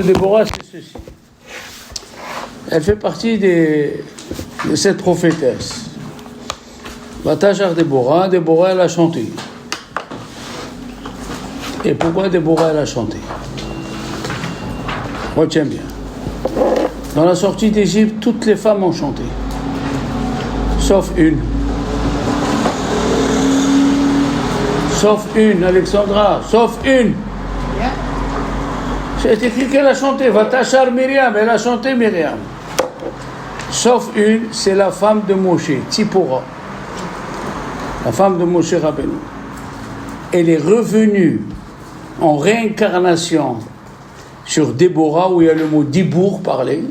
Déborah, c'est ceci. Elle fait partie de cette prophétesse. Vatachar Déborah, Déborah elle a chanté. Et pourquoi Déborah elle a chanté? Retiens bien. Dans la sortie d'Égypte, toutes les femmes ont chanté. Sauf une. Sauf une, Alexandra. Sauf une. C'est écrit qu'elle a chanté. Vatachar Myriam, elle a chanté Myriam. Sauf une, c'est la femme de Moshe, Tzipora. La femme de Moshe Rabbeinu. Elle est revenue en réincarnation sur Déborah, où il y a le mot Dibour parlé.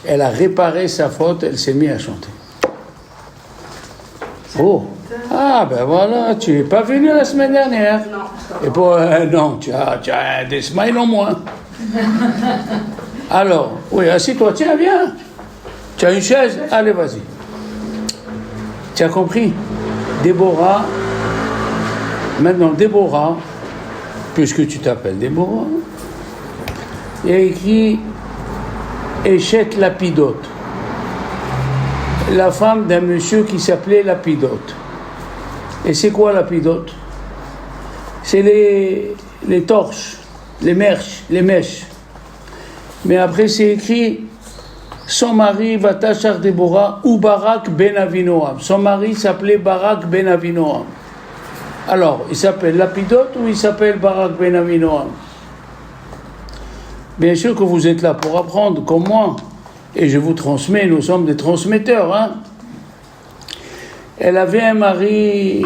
Elle a réparé sa faute, elle s'est mise à chanter. Oh! Ah, ben voilà, tu n'es pas venu la semaine dernière. Non. Et pour, non, tu as des smiles en moins. Alors, oui, assis-toi, tiens, viens. Tu as une chaise? Allez, vas-y. Tu as compris? Déborah, maintenant Déborah, puisque tu t'appelles Déborah, il y a écrit Échet Lapidote, la femme d'un monsieur qui s'appelait Lapidote. Et c'est quoi Lapidote? C'est les torches, les mèches. Mais après c'est écrit son mari Vatachar Déborah ou Barak ben Avinoam. Son mari s'appelait Barak ben Avinoam. Alors, il s'appelle Lapidote ou il s'appelle Barak ben Avinoam? Bien sûr que vous êtes là pour apprendre, comme moi. Et je vous transmets, nous sommes des transmetteurs. Hein? Elle avait un mari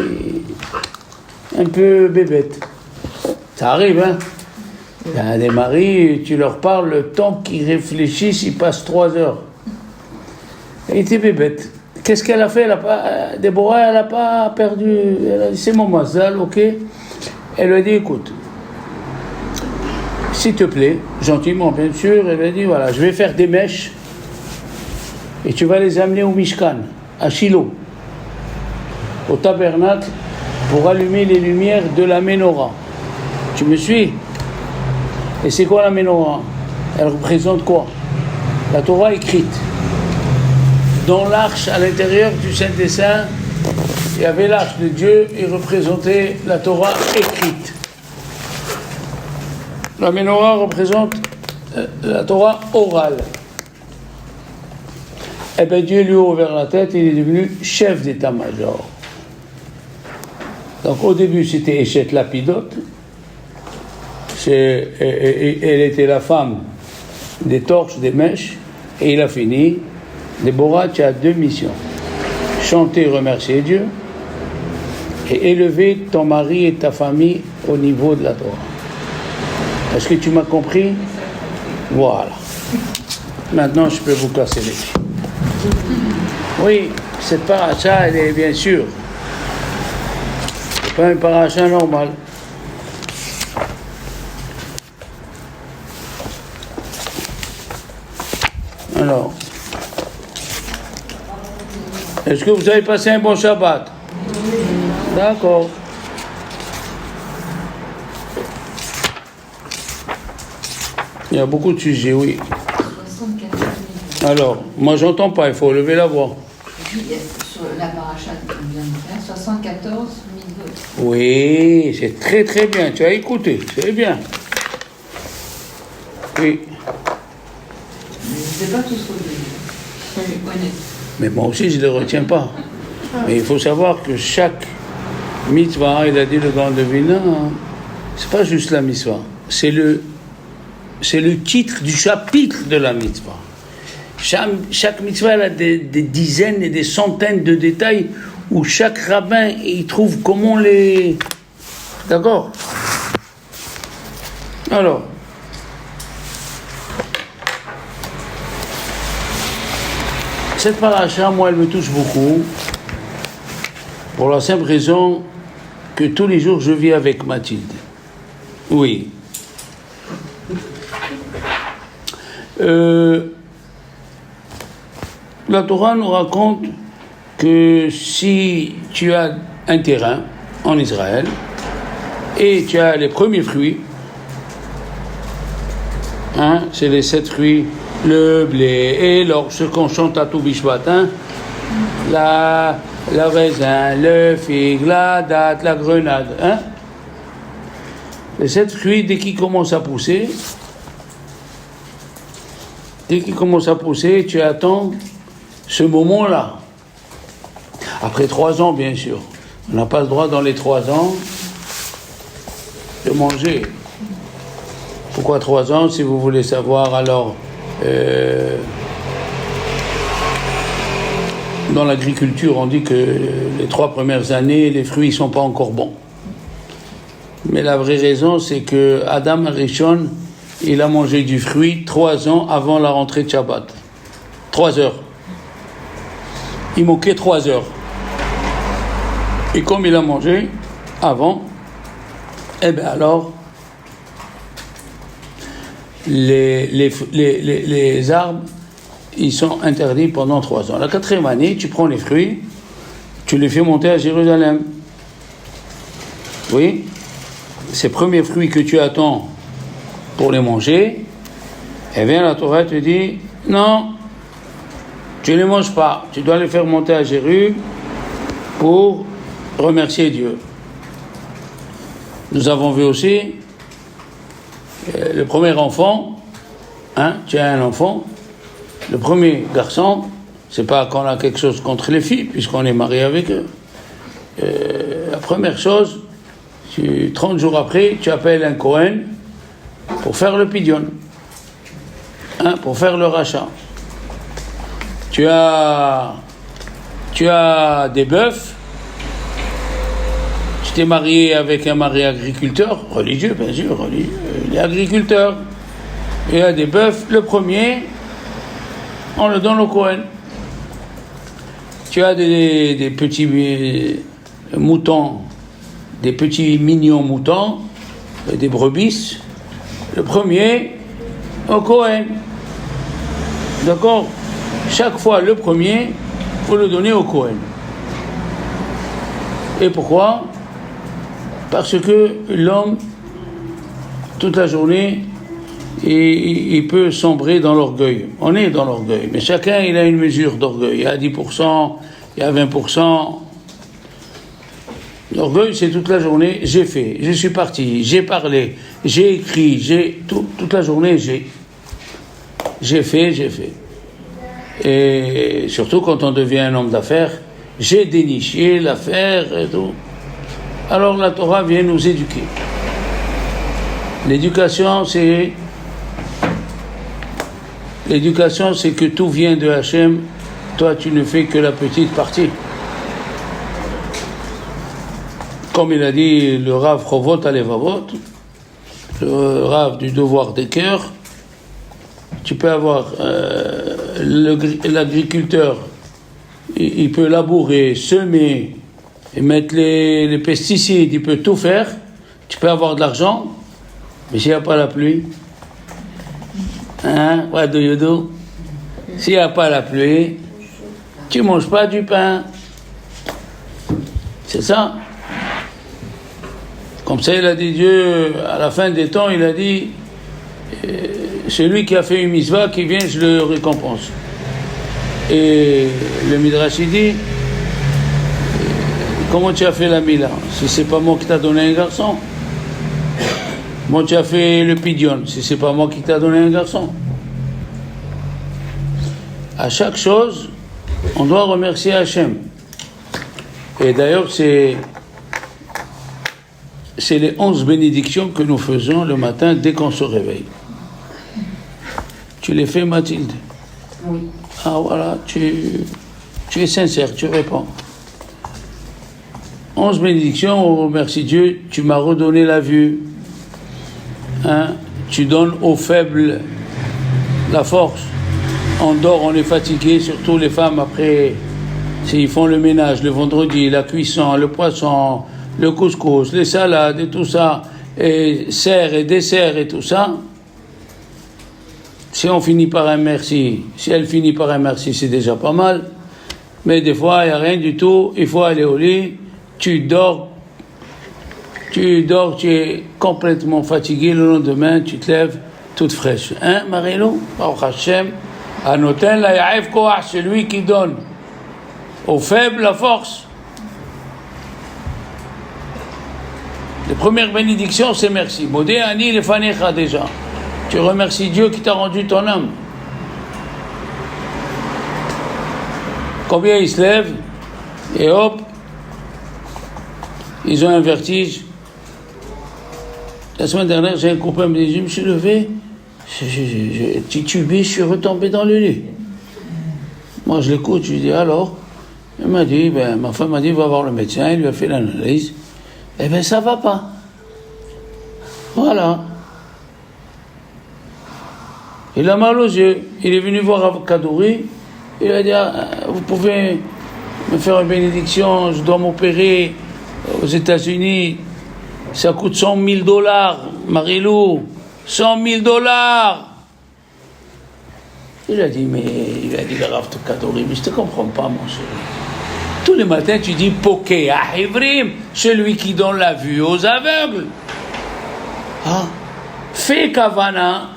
un peu bébête. Ça arrive, hein? Il y a des maris, tu leur parles, le temps qu'ils réfléchissent, ils passent 3 heures. Elle était bébête. Qu'est-ce qu'elle a fait? Déborah, elle n'a pas perdu. Elle a dit, c'est mon mazal, ok? Elle lui a dit, écoute, s'il te plaît, gentiment, bien sûr, elle lui a dit, voilà, je vais faire des mèches et tu vas les amener au Mishkan, à Shiloh, au tabernacle, pour allumer les lumières de la Ménorah. Tu me suis? Et c'est quoi la Ménorah? Elle représente quoi? La Torah écrite. Dans l'arche, à l'intérieur du Saint des Saints, il y avait l'arche de Dieu et représentait la Torah écrite. La Ménorah représente la Torah orale. Eh bien, Dieu lui a ouvert la tête et il est devenu chef d'état-major. Donc, au début, c'était Échet Lapidote. Elle était la femme des torches, des mèches. Et il a fini. Déborah, tu as 2 missions. Chanter, remercier Dieu. Et élever ton mari et ta famille au niveau de la Torah. Est-ce que tu m'as compris? Voilà. Maintenant, je peux vous casser les pieds. Oui, cette paracha, elle est bien sûr. C'est pas une paracha normale. Alors, est-ce que vous avez passé un bon Shabbat? D'accord. Il y a beaucoup de sujets, oui. Alors, moi j'entends pas, il faut lever la voix. Sur la paracha qu'on vient de faire, 74 000 votes. Oui, c'est très très bien, tu as écouté, c'est bien. Oui. Je ne sais pas tous retenus. Honnête. Mais moi aussi je ne les retiens pas. Mais il faut savoir que chaque mitzvah, il a dit le grand devina, c'est pas juste la mitzvah, c'est le titre du chapitre de la mitzvah. Chaque mitzvah elle a des dizaines et des centaines de détails où chaque rabbin il trouve comment les... D'accord? Alors, cette paracha, moi, elle me touche beaucoup pour la simple raison que tous les jours je vis avec Mathilde. Oui. La Torah nous raconte que si tu as un terrain en Israël et tu as les premiers fruits, Hein, c'est les 7 fruits, le blé et l'orge, ce qu'on chante à tout Bishvat. Hein. Le raisin, le figue, la date, la grenade. Hein. Les 7 fruits, dès qu'ils commencent à pousser, tu attends ce moment-là. Après 3 ans, bien sûr. On n'a pas le droit dans les 3 ans de manger. Pourquoi 3 ans? Si vous voulez savoir, alors, dans l'agriculture, on dit que les 3 premières années, les fruits ne sont pas encore bons. Mais la vraie raison, c'est que Adam Arishon, il a mangé du fruit 3 ans avant la rentrée de Shabbat. 3 heures. Il manquait 3 heures. Et comme il a mangé avant, eh bien alors, les arbres, ils sont interdits pendant 3 ans. La 4e année, tu prends les fruits, tu les fais monter à Jérusalem. Oui, ces premiers fruits que tu attends pour les manger, eh bien la Torah te dit, non, tu ne les manges pas, tu dois les faire monter à Jérusalem pour remercier Dieu. Nous avons vu aussi le premier enfant, hein, tu as un enfant, le premier garçon, c'est pas qu'on a quelque chose contre les filles, puisqu'on est marié avec eux. La première chose, 30 jours après, tu appelles un Cohen pour faire le pidion, hein, pour faire le rachat. Tu as des bœufs. Tu t'es marié avec un mari agriculteur, religieux, bien sûr, religieux. Il est agriculteur. Il y a des bœufs. Le premier, on le donne au Cohen. Tu as des petits moutons, des petits mignons moutons, des brebis. Le premier, au Cohen. D'accord? Chaque fois, le premier, il faut le donner au Cohen. Et pourquoi? Parce que l'homme, toute la journée, il peut sombrer dans l'orgueil. On est dans l'orgueil, mais chacun, il a une mesure d'orgueil. Il y a 10%, il y a 20%. L'orgueil, c'est toute la journée, j'ai fait, je suis parti, j'ai parlé, j'ai écrit, toute la journée, j'ai fait. Et surtout quand on devient un homme d'affaires, j'ai déniché l'affaire et tout. Alors la Torah vient nous éduquer. L'éducation, c'est que tout vient de Hachem. Toi, tu ne fais que la petite partie. Comme il a dit le Rav Chovot Alevavot, le Rav du devoir des cœurs, tu peux avoir l'agriculteur, il peut labourer, semer, et mettre les pesticides, il peut tout faire. Tu peux avoir de l'argent, mais s'il n'y a pas la pluie, hein, what do you do? S'il n'y a pas la pluie, tu ne manges pas du pain. C'est ça. Comme ça, il a dit Dieu, à la fin des temps, il a dit, celui qui a fait une mitzvah, qui vient, je le récompense. Et le Midrash, il dit, comment tu as fait la mila? Si c'est pas moi qui t'a donné un garçon. Comment tu as fait le pidion? Si c'est pas moi qui t'a donné un garçon. À chaque chose, on doit remercier Hachem. Et d'ailleurs, c'est les 11 bénédictions que nous faisons le matin dès qu'on se réveille. Tu les fais, Mathilde? Oui. Ah voilà, tu es sincère, tu réponds. 11 bénédictions, on remercie Dieu, tu m'as redonné la vue. Hein? Tu donnes aux faibles la force. On dort, on est fatigué, surtout les femmes après, s'ils font le ménage le vendredi, la cuisson, le poisson, le couscous, les salades et tout ça, et serre et dessert et tout ça. Si on finit par un merci, si elle finit par un merci, c'est déjà pas mal. Mais des fois, il n'y a rien du tout, il faut aller au lit, tu dors, tu es complètement fatigué, le lendemain, tu te lèves, toute fraîche. Hein, Marilou? Baruch Hashem. Anoten la yaev koach, celui qui donne aux faibles la force. La première bénédiction, c'est merci. Modé ani lefanecha déjà. Tu remercies Dieu qui t'a rendu ton âme. Combien ils se lèvent et hop, ils ont un vertige. La semaine dernière, j'ai un copain qui me dit, je me suis levé, j'ai titubé, je suis retombé dans le lit. Moi, je l'écoute, je lui dis, alors? Il m'a dit, ma femme m'a dit, va voir le médecin, il lui a fait l'analyse. Eh bien, ça va pas. Voilà. Il a mal aux yeux. Il est venu voir Kadouri. Il a dit, vous pouvez me faire une bénédiction, je dois m'opérer aux États-Unis. Ça coûte $100,000, Marilou. $100,000. Il a dit, le Rav Kadouri, mais je te comprends pas, mon chéri. Tous les matins, tu dis, Poké Ahivrim, celui qui donne la vue aux aveugles. Ah, fais kavana,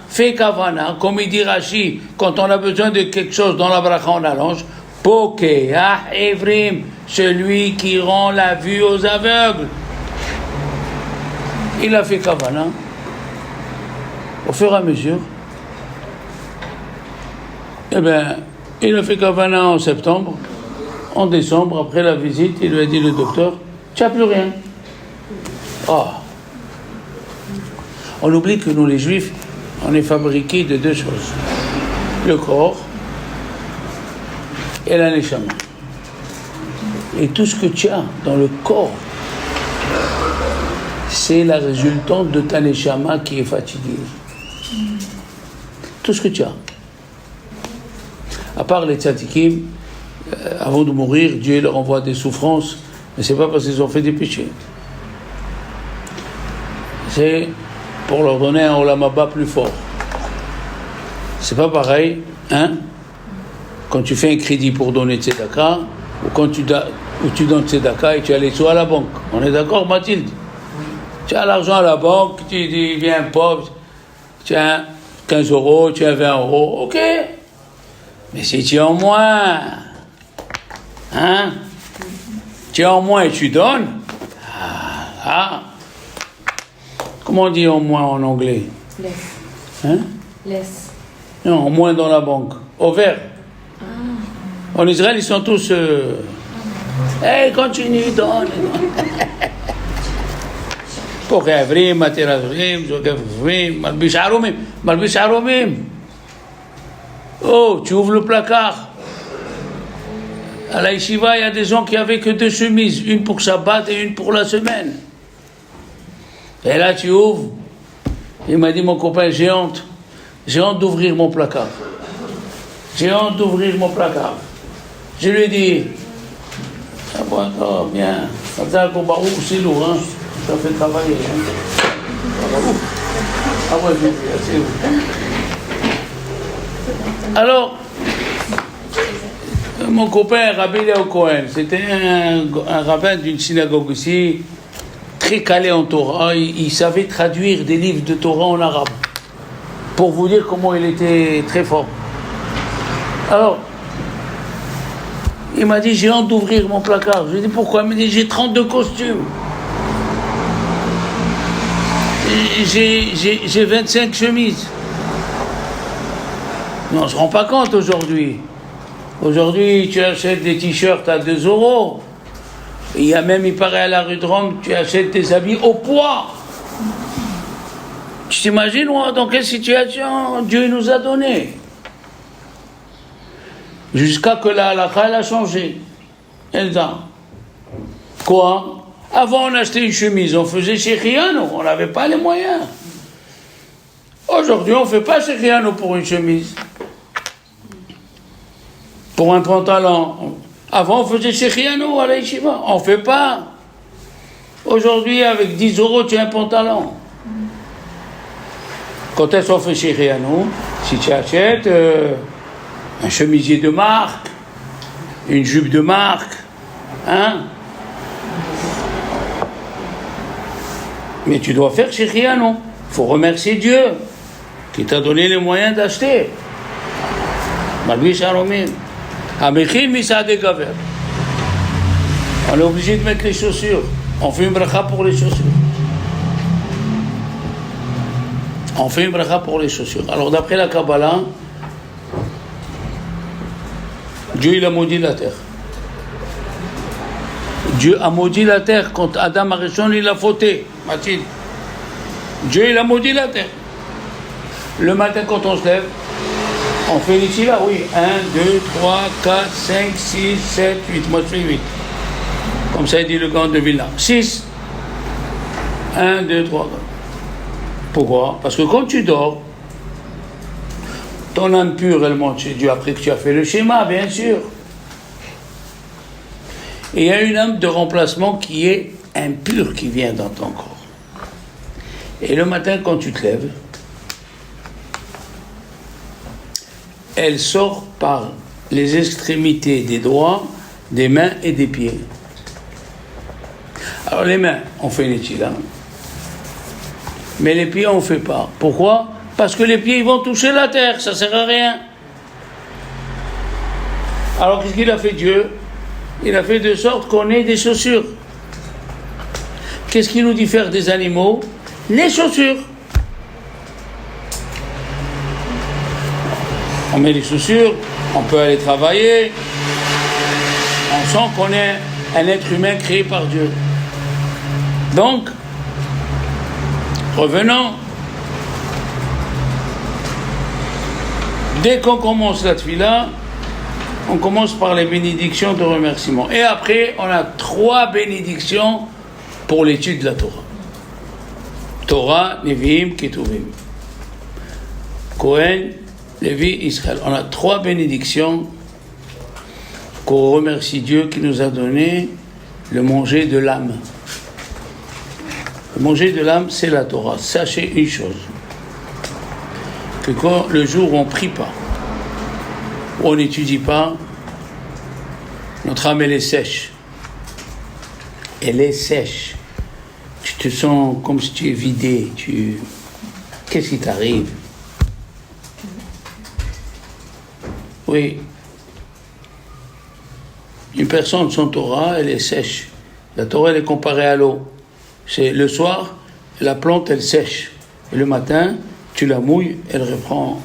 comme il dit Rashi, quand on a besoin de quelque chose dans la bracha, on allonge. Poké Ahivrim, celui qui rend la vue aux aveugles. Il a fait kavana. Au fur et à mesure, eh bien, il a fait kavana en septembre. En décembre, après la visite, il lui a dit le docteur, tu n'as plus rien. Oh. On oublie que nous, les Juifs, on est fabriqués de deux choses. Le corps et la neshama. Et tout ce que tu as dans le corps, c'est la résultante de ta neshama qui est fatiguée. Tout ce que tu as. À part les tzadikim, avant de mourir, Dieu leur envoie des souffrances, mais c'est pas parce qu'ils ont fait des péchés. C'est pour leur donner un olam haba plus fort. C'est pas pareil, hein? Quand tu fais un crédit pour donner tzedaka, ou quand tu donnes tzedaka et tu as les sous à la banque. On est d'accord, Mathilde? Tu as l'argent à la banque, tu deviens pauvre, tu as 15 euros, tu as 20 euros, ok. Mais si tu es en moins, hein? Tu es en moins et tu donnes, comment on dit en moins en anglais? Less. Hein? Less. Non, en moins dans la banque. Au vert. En Israël, ils sont tous... Hey, continue, donne. Pour Avrim, Materazrim, Zogavrim, Malbish Aromim. Oh, tu ouvres le placard. À la yeshiva, il y a des gens qui avaient que 2 chemises, une pour Shabbat et une pour la semaine. Et là, tu ouvres. Il m'a dit, mon copain, j'ai honte d'ouvrir mon placard. Je lui ai dit, ah bon, d'accord, bien. Ça c'est lourd, hein. Ça fait travailler. Hein. Ah ouais, c'est lourd. Alors, mon copain, Rabbi Léo Cohen, c'était un rabbin d'une synagogue ici, très calé en Torah. Il savait traduire des livres de Torah en arabe. Pour vous dire comment il était très fort. Alors, il m'a dit, j'ai honte d'ouvrir mon placard. Je lui ai dit, pourquoi? Il m'a dit, j'ai 32 costumes. J'ai 25 chemises. Mais on ne se rend pas compte aujourd'hui. Aujourd'hui, tu achètes des t-shirts à 2 euros. Il y a même, il paraît à la rue de Rome, tu achètes des habits au poids. Tu t'imagines, dans quelle situation Dieu nous a donné? Jusqu'à que la halakha, elle a changé. Quoi? Avant, on achetait une chemise, on faisait chez Riano, on n'avait pas les moyens. Aujourd'hui, on ne fait pas chez Riano pour une chemise. Pour un pantalon. Avant, on faisait chez Riano à la yeshiva. On ne fait pas. Aujourd'hui, avec 10 euros, tu as un pantalon. Quand est-ce qu'on fait chez Riano? Si tu achètes un chemisier de marque, une jupe de marque, hein? Mais tu dois faire chez Riano. Il faut remercier Dieu qui t'a donné les moyens d'acheter. Malgré Aromim. Amichin Misade Gaver. On est obligé de mettre les chaussures. On fait une bracha pour les chaussures. On fait une bracha pour les chaussures. Alors d'après la Kabbalah, Dieu il a maudit la terre. Dieu a maudit la terre quand Adam Arishon il a fauté. Mathilde. Dieu il a maudit la terre. Le matin quand on se lève, on fait ici là, oui. 1, 2, 3, 4, 5, 6, 7, 8. Moi je fais 8. Comme ça il dit le grand de Vilna. 6. 1, 2, 3, 4. Pourquoi? Parce que quand tu dors, ton âme pure, elle monte chez Dieu après que tu as fait le schéma, bien sûr. Et il y a une âme de remplacement qui est impure qui vient dans ton corps. Et le matin, quand tu te lèves, elle sort par les extrémités des doigts, des mains et des pieds. Alors les mains, on fait une étude, hein. Mais les pieds, on ne fait pas. Pourquoi? Parce que les pieds, ils vont toucher la terre, ça ne sert à rien. Alors qu'est-ce qu'il a fait Dieu? Il a fait de sorte qu'on ait des chaussures. Qu'est-ce qui nous diffère des animaux? Les chaussures. On met les chaussures, on peut aller travailler. On sent qu'on est un être humain créé par Dieu. Donc, revenons. Dès qu'on commence la tefila, on commence par les bénédictions de remerciement. Et après, on a 3 bénédictions pour l'étude de la Torah. Torah, Nevi'im, Ketuvim. Kohen, Lévi, Israël. On a 3 bénédictions qu'on remercie Dieu qui nous a donné le manger de l'âme. Le manger de l'âme, c'est la Torah. Sachez une chose, que quand le jour où on ne prie pas, où on n'étudie pas, notre âme elle est sèche. Elle est sèche. Tu te sens comme si tu es vidé. Qu'est-ce qui t'arrive? Oui. Une personne sans Torah, elle est sèche. La Torah, elle est comparée à l'eau. C'est le soir, la plante, elle sèche. Et le matin, tu la mouilles, elle reprend.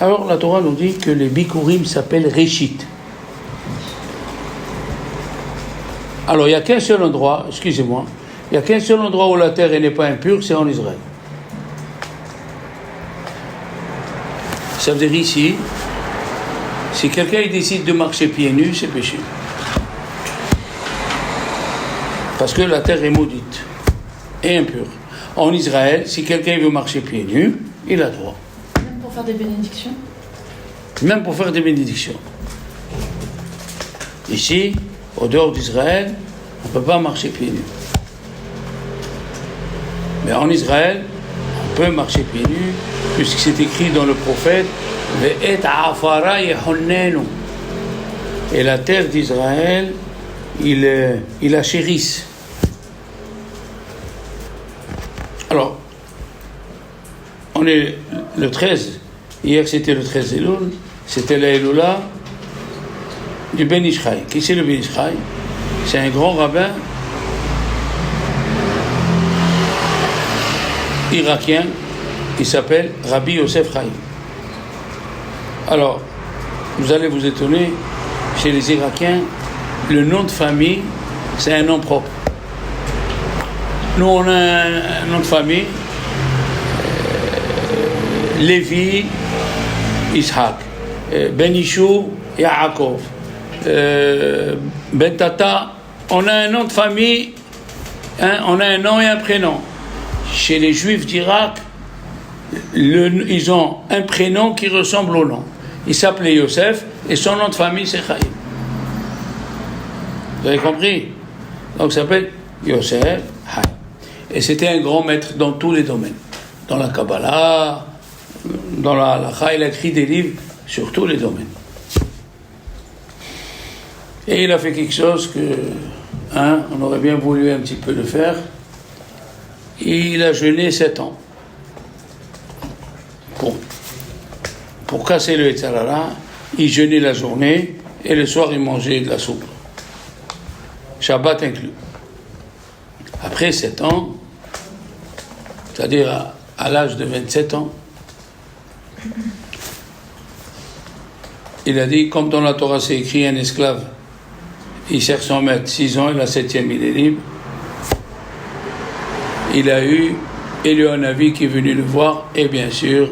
Alors, la Torah nous dit que les Bikurim s'appellent Réchit. Alors, il n'y a qu'un seul endroit, excusez-moi, il n'y a qu'un seul endroit où la terre n'est pas impure, c'est en Israël. Ça veut dire ici, si quelqu'un décide de marcher pieds nus, c'est péché. Parce que la terre est maudite et impure. En Israël, si quelqu'un veut marcher pieds nus, il a droit. Même pour faire des bénédictions? Même pour faire des bénédictions. Ici, au dehors d'Israël, on ne peut pas marcher pieds nus. Mais en Israël, on peut marcher pieds nus, puisque c'est écrit dans le prophète Ve'et afara yehonnenu. Et la terre d'Israël, il la chérisse. Alors, on est le 13, hier c'était le 13 Elul, c'était la Elula du Ben Ishraï. Qui c'est le Ben Ishraï? C'est un grand rabbin irakien qui s'appelle Rabbi Yosef Chaim. Alors, vous allez vous étonner, chez les Irakiens, le nom de famille, c'est un nom propre. Nous, on a un nom de famille, Lévi, Ishaq, Ben Ishou, Yaakov, Ben Tata. On a un nom de famille, hein, on a un nom et un prénom. Chez les Juifs d'Irak, ils ont un prénom qui ressemble au nom. Il s'appelait Yosef et son nom de famille c'est Chaim. Vous avez compris? Donc ça s'appelle Yosef Chaim. Et c'était un grand maître dans tous les domaines. Dans la Kabbalah, dans la halakha, il a écrit des livres sur tous les domaines. Et il a fait quelque chose que, on aurait bien voulu un petit peu le faire. il a jeûné 7 ans. Pour casser le Yetzirah, il jeûnait la journée et le soir il mangeait de la soupe. Shabbat inclus. Après 7 ans, c'est-à-dire à l'âge de 27 ans, il a dit, comme dans la Torah c'est écrit, un esclave, il sert son maître 6 ans et la 7e il est libre. Il a eu Eliyahu qui est venu le voir et bien sûr,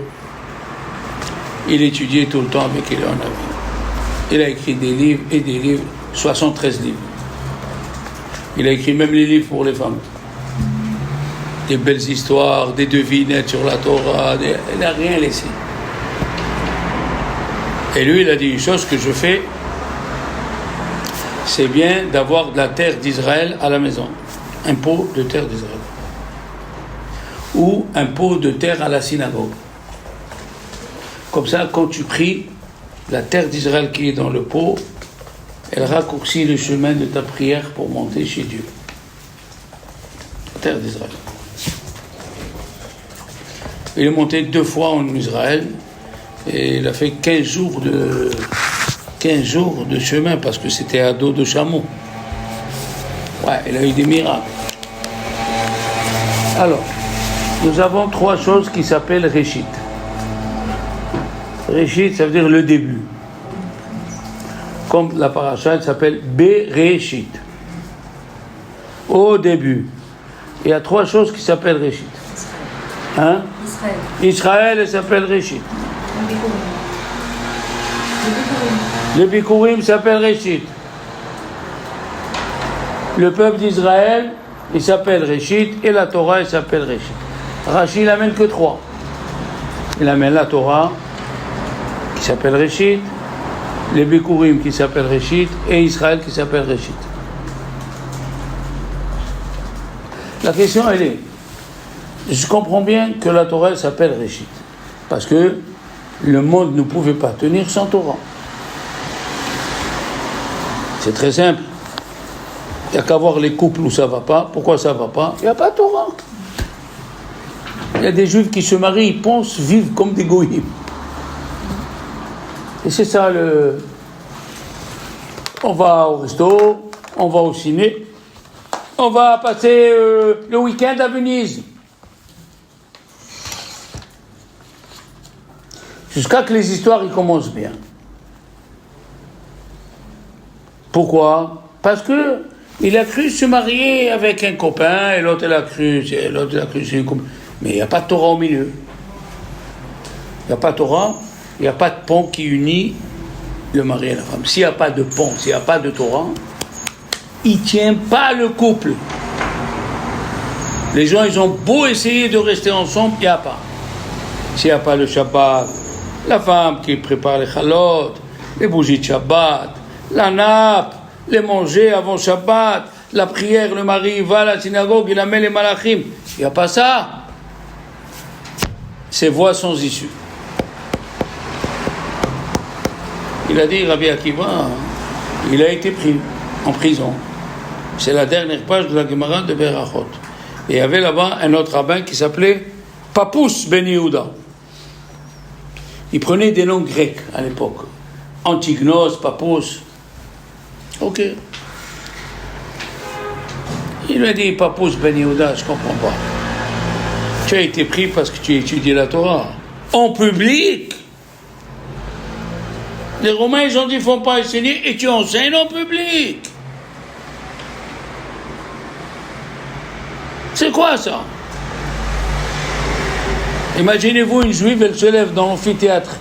il étudiait tout le temps avec Eliyahu. Il a écrit des livres et des livres, 73 livres. Il a écrit même les livres pour les femmes. Des belles histoires, des devinettes sur la Torah, il n'a rien laissé. Et lui, il a dit une chose que je fais, c'est bien d'avoir de la terre d'Israël à la maison. Un pot de terre d'Israël. Ou un pot de terre à la synagogue. Comme ça, quand tu pries, la terre d'Israël qui est dans le pot, elle raccourcit le chemin de ta prière pour monter chez Dieu. La terre d'Israël. Il est monté 2 fois en Israël et il a fait 15 jours de chemin parce que c'était à dos de chameau. Ouais, il a eu des miracles. Alors, nous avons 3 choses qui s'appellent Réchit. Réchit, ça veut dire le début. Comme la paracha, elle s'appelle Bereshit. Au début. Il y a 3 choses qui s'appellent Réchit. Hein? Israël, elle s'appelle Réchit. Le Bikurim s'appelle Réchit. Le peuple d'Israël, il s'appelle Réchit, et la Torah, elle s'appelle Réchit. Rashi, il n'amène que 3. Il amène la Torah, qui s'appelle Réchit, les Bikurim qui s'appellent Réchit, et Israël qui s'appelle Réchit. La question, elle est, je comprends bien que la Torah s'appelle Réchit, parce que le monde ne pouvait pas tenir sans Torah. C'est très simple. Il n'y a qu'à voir les couples où ça ne va pas. Pourquoi ça ne va pas? Il n'y a pas de Torah. Il y a des Juifs qui se marient, ils pensent vivre comme des goïms. Et c'est ça le... On va au resto, on va au ciné, on va passer le week-end à Venise. Jusqu'à que les histoires ils commencent bien. Pourquoi? Parce que il a cru se marier avec un copain et l'autre a cru c'est une copain. Mais il n'y a pas de Torah au milieu. Il n'y a pas de Torah, il n'y a pas de pont qui unit le mari et la femme. S'il n'y a pas de pont, s'il n'y a pas de Torah, il ne tient pas le couple. Les gens, ils ont beau essayer de rester ensemble, il n'y a pas. S'il n'y a pas le Shabbat, la femme qui prépare les chalotes, les bougies de Shabbat, la nappe, les manger avant Shabbat, la prière, le mari va à la synagogue, il amène les malachim. Il n'y a pas ça. Ces voies sans issue. Il a dit, Rabbi Akiva, il a été pris en prison. C'est la dernière page de la Gemara de Berachot. Et il y avait là-bas un autre rabbin qui s'appelait Papous Ben Yehuda. Il prenait des noms grecs à l'époque. Antignos, Papous. Ok. Il lui a dit, Papous Ben Yehuda, je ne comprends pas. Tu as été pris parce que tu étudies la Torah. En public. Les Romains, ils ont dit, il ne faut pas enseigner, et tu enseignes en public. C'est quoi ça? Imaginez-vous une juive, elle se lève dans l'amphithéâtre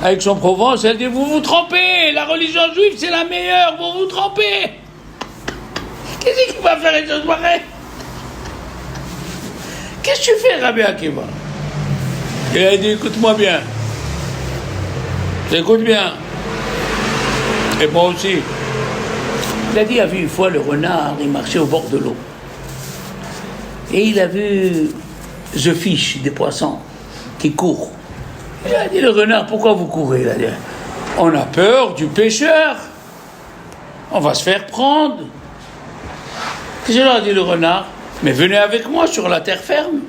avec son Provence, elle dit, vous vous trompez, la religion juive c'est la meilleure, vous vous trompez. Qu'est-ce qu'il va faire une chose pareille? Qu'est-ce que tu fais, Rabbi Akiva? Il a dit, écoute-moi bien. Écoute bien. Et moi aussi. Il a dit, il a vu une fois le renard, il marchait au bord de l'eau. Et il a vu The Fish, des poissons, qui courent. Il a dit, le renard, pourquoi vous courez? Il a dit, on a peur du pêcheur. On va se faire prendre. Qu'est-ce qu'il a dit, le renard? Mais venez avec moi sur la terre ferme.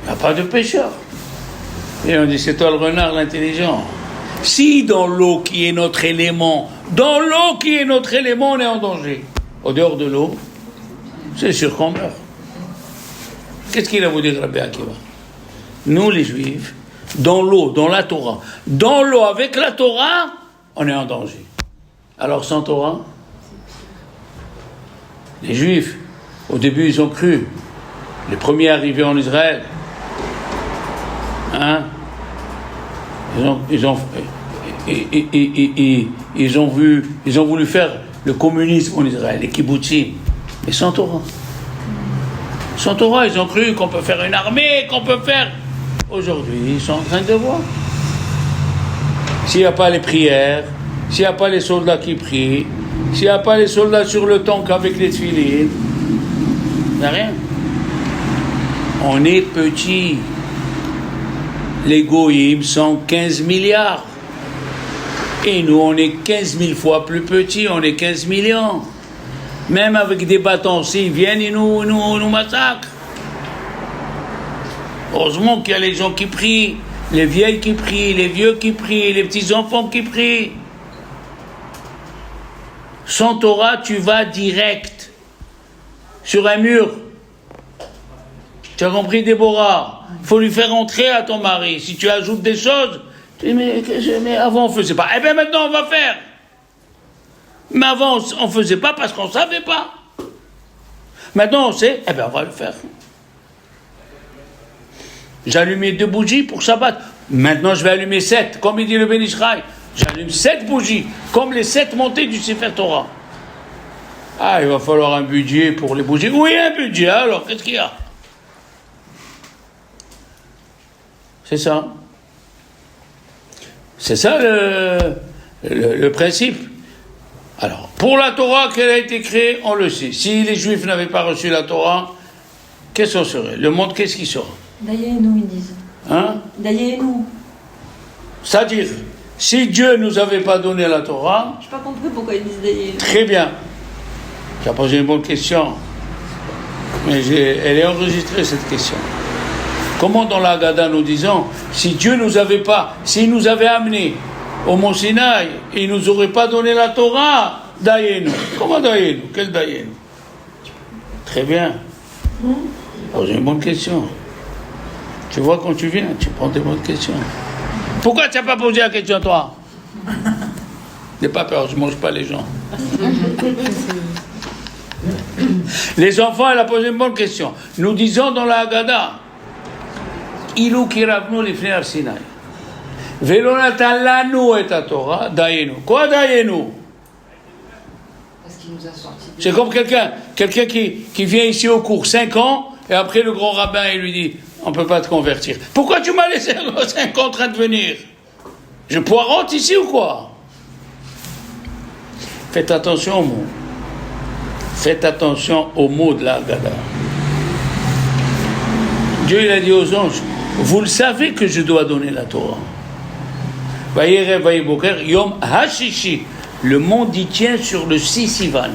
Il n'y a pas de pécheur. Et on dit, c'est toi le renard, l'intelligent. Si dans l'eau qui est notre élément, on est en danger. Au dehors de l'eau, c'est sûr qu'on meurt. Qu'est-ce qu'il a vous dire, Rabbi Akiva? Nous, les Juifs, dans l'eau, dans la Torah, dans l'eau avec la Torah, on est en danger. Alors sans Torah, les Juifs, au début, ils ont cru. Les premiers arrivés en Israël, ils ont voulu faire le communisme en Israël, les kibbutzim, mais sans Torah. Sans Torah, ils ont cru qu'on peut faire une armée, qu'on peut faire... Aujourd'hui, ils sont en train de voir. S'il n'y a pas les prières, s'il n'y a pas les soldats qui prient, s'il n'y a pas les soldats sur le tank avec les tefilines, il n'y a rien. On est petits. Les goïms sont 15 milliards. Et nous, on est 15 000 fois plus petits, on est 15 millions. Même avec des bâtons, s'ils viennent, ils nous massacrent. Heureusement qu'il y a les gens qui prient, les vieilles qui prient, les vieux qui prient, les petits-enfants qui prient. Sans Torah, tu vas direct sur un mur. Tu as compris, Déborah? Il faut lui faire entrer à ton mari. Si tu ajoutes des choses, tu dis, mais avant on ne faisait pas. Eh bien maintenant on va faire. Mais avant on ne faisait pas parce qu'on ne savait pas. Maintenant on sait, eh bien on va le faire. J'allumais 2 bougies pour Shabbat. Maintenant je vais allumer 7, comme il dit le Ben Ishraï. J'allume 7 bougies, comme les 7 montées du Sefer Torah. Ah, il va falloir un budget pour les bougies. Oui, un budget, alors qu'est-ce qu'il y a? C'est ça. C'est ça le principe. Alors, pour la Torah, qu'elle a été créée, on le sait. Si les Juifs n'avaient pas reçu la Torah, qu'est-ce qu'on serait? Le monde, qu'est-ce qu'il sera? Dayenu, ils disent. Hein? Dayenu. C'est-à-dire, si Dieu ne nous avait pas donné la Torah... Je n'ai pas compris pourquoi ils disent Dayenu. Très bien. Tu as posé une bonne question. Mais elle est enregistrée, cette question. Comment dans la Haggadah nous disons, si Dieu nous avait pas, s'il nous avait amené au Mont Sinaï, il nous aurait pas donné la Torah, Dayenu. Comment Dayenu? Quel Dayenu? Très bien. Pose une bonne question. Tu vois quand tu viens, tu prends des bonnes questions. Pourquoi tu n'as pas posé la question toi? N'aie pas peur, je ne mange pas les gens. Les enfants, elle a posé une bonne question. Nous disons dans la Haggadah, Ilou kiravnu lifnei Har Sinai. Velo natan lanu et Torah, dayenu. Quoi dayenu? Parce qu'il nous a sorti. C'est comme quelqu'un qui vient ici au cours 5 ans, et après le grand rabbin, il lui dit, on ne peut pas te convertir. Pourquoi tu m'as laissé 5 ans en train de venir? Je poirote ici ou quoi? Faites attention aux mots. Faites attention aux mots de la Haggadah. Dieu il a dit aux anges, vous le savez que je dois donner la Torah. Vayerev vayiboker yom hashishi. Le monde y tient sur le 6 Sivan.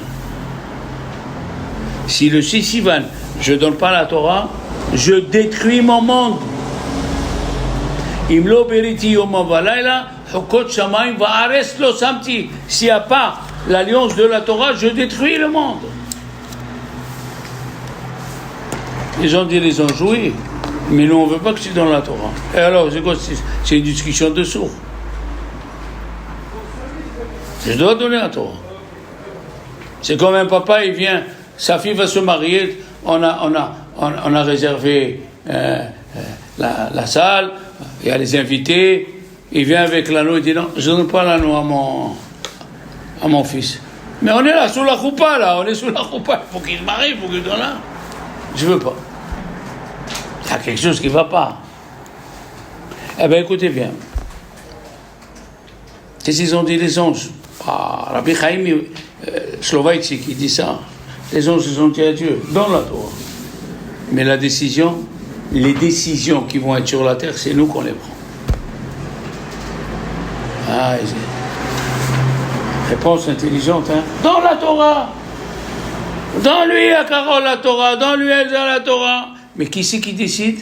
Si le 6 Sivan, je ne donne pas la Torah, je détruis mon monde. Imlo beriti yom avalayla hukot shamayim va'ares lo samti. S'il n'y a pas l'alliance de la Torah, je détruis le monde. Les gens disent, les ont joué, mais nous on ne veut pas que tu donnes la Torah. Et alors, c'est quoi? C'est une discussion de sourds. Je dois donner la Torah. C'est comme un papa, il vient, sa fille va se marier, on a réservé la salle, il y a les invités, il vient avec l'anneau, il dit non, je ne donne pas l'anneau à mon fils. Mais on est là, sous la choupa, là, on est sous la choupa, il faut qu'il se marie, il faut qu'il donne là. Je veux pas. Il y a quelque chose qui ne va pas. Eh bien, écoutez bien. Qu'est-ce qu'ils ont dit les anges? Rabbi Chaim Shlovaitchi qui dit ça. Les anges se sont dit à Dieu, dans la Torah. Mais les décisions qui vont être sur la terre, c'est nous qu'on les prend. Réponse intelligente, hein? Dans la Torah. Donne-lui à Carole la Torah, donne-lui à Elsa la Torah. Mais qui c'est qui décide?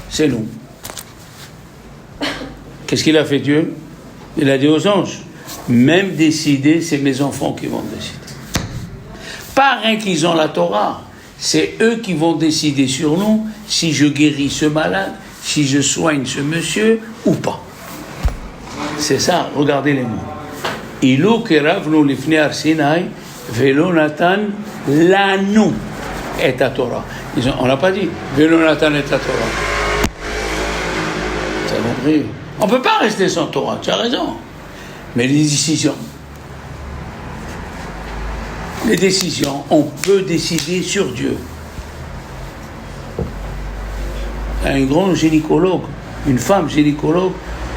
C'est nous. Qu'est-ce qu'il a fait Dieu? Il a dit aux anges, même décider, c'est mes enfants qui vont décider. Pas rien qu'ils ont la Torah, c'est eux qui vont décider sur nous si je guéris ce malade, si je soigne ce monsieur ou pas. C'est ça, regardez les mots. Ilu keravnu lifnei har Sinai velo natan lanu et Torah. On n'a pas dit velo natan et Torah. Ça a compris. On ne peut pas rester sans Torah, tu as raison. Mais les décisions, on peut décider sur Dieu. Un grand gynécologue, une femme gynécologue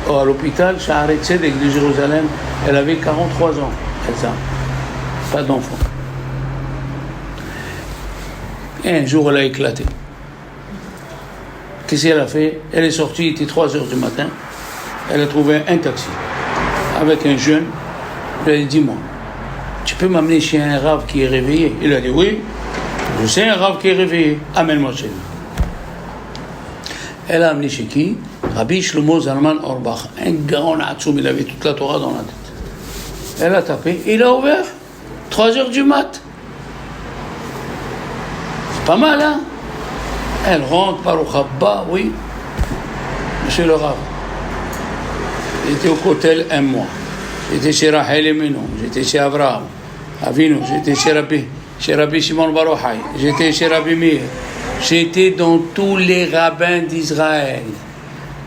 à l'hôpital Shaare Tzedek de Jérusalem, elle avait 43 ans, Elsa, pas d'enfant. Et un jour, elle a éclaté. Qu'est-ce qu'elle a fait? Elle est sortie, il était 3h du matin, elle a trouvé un taxi avec un jeune. Elle a dit, dis-moi, tu peux m'amener chez un rave qui est réveillé? Il a dit, oui, je sais un rave qui est réveillé, amène-moi chez lui. Elle a amené chez qui? Rabbi Shlomo Zalman Auerbach, un grand Hatsoum, il avait toute la Torah dans la tête. Elle a tapé, il a ouvert, 3h du mat. C'est pas mal, hein? Elle rentre, Baruch Abba, oui. Monsieur le Rav, j'étais au Kotel un mois. J'étais chez Rachel et Menon, j'étais chez Abraham, Avinu, j'étais chez Rabbi Shimon Bar Yochai, j'étais chez Rabbi Meir. J'étais dans tous les rabbins d'Israël.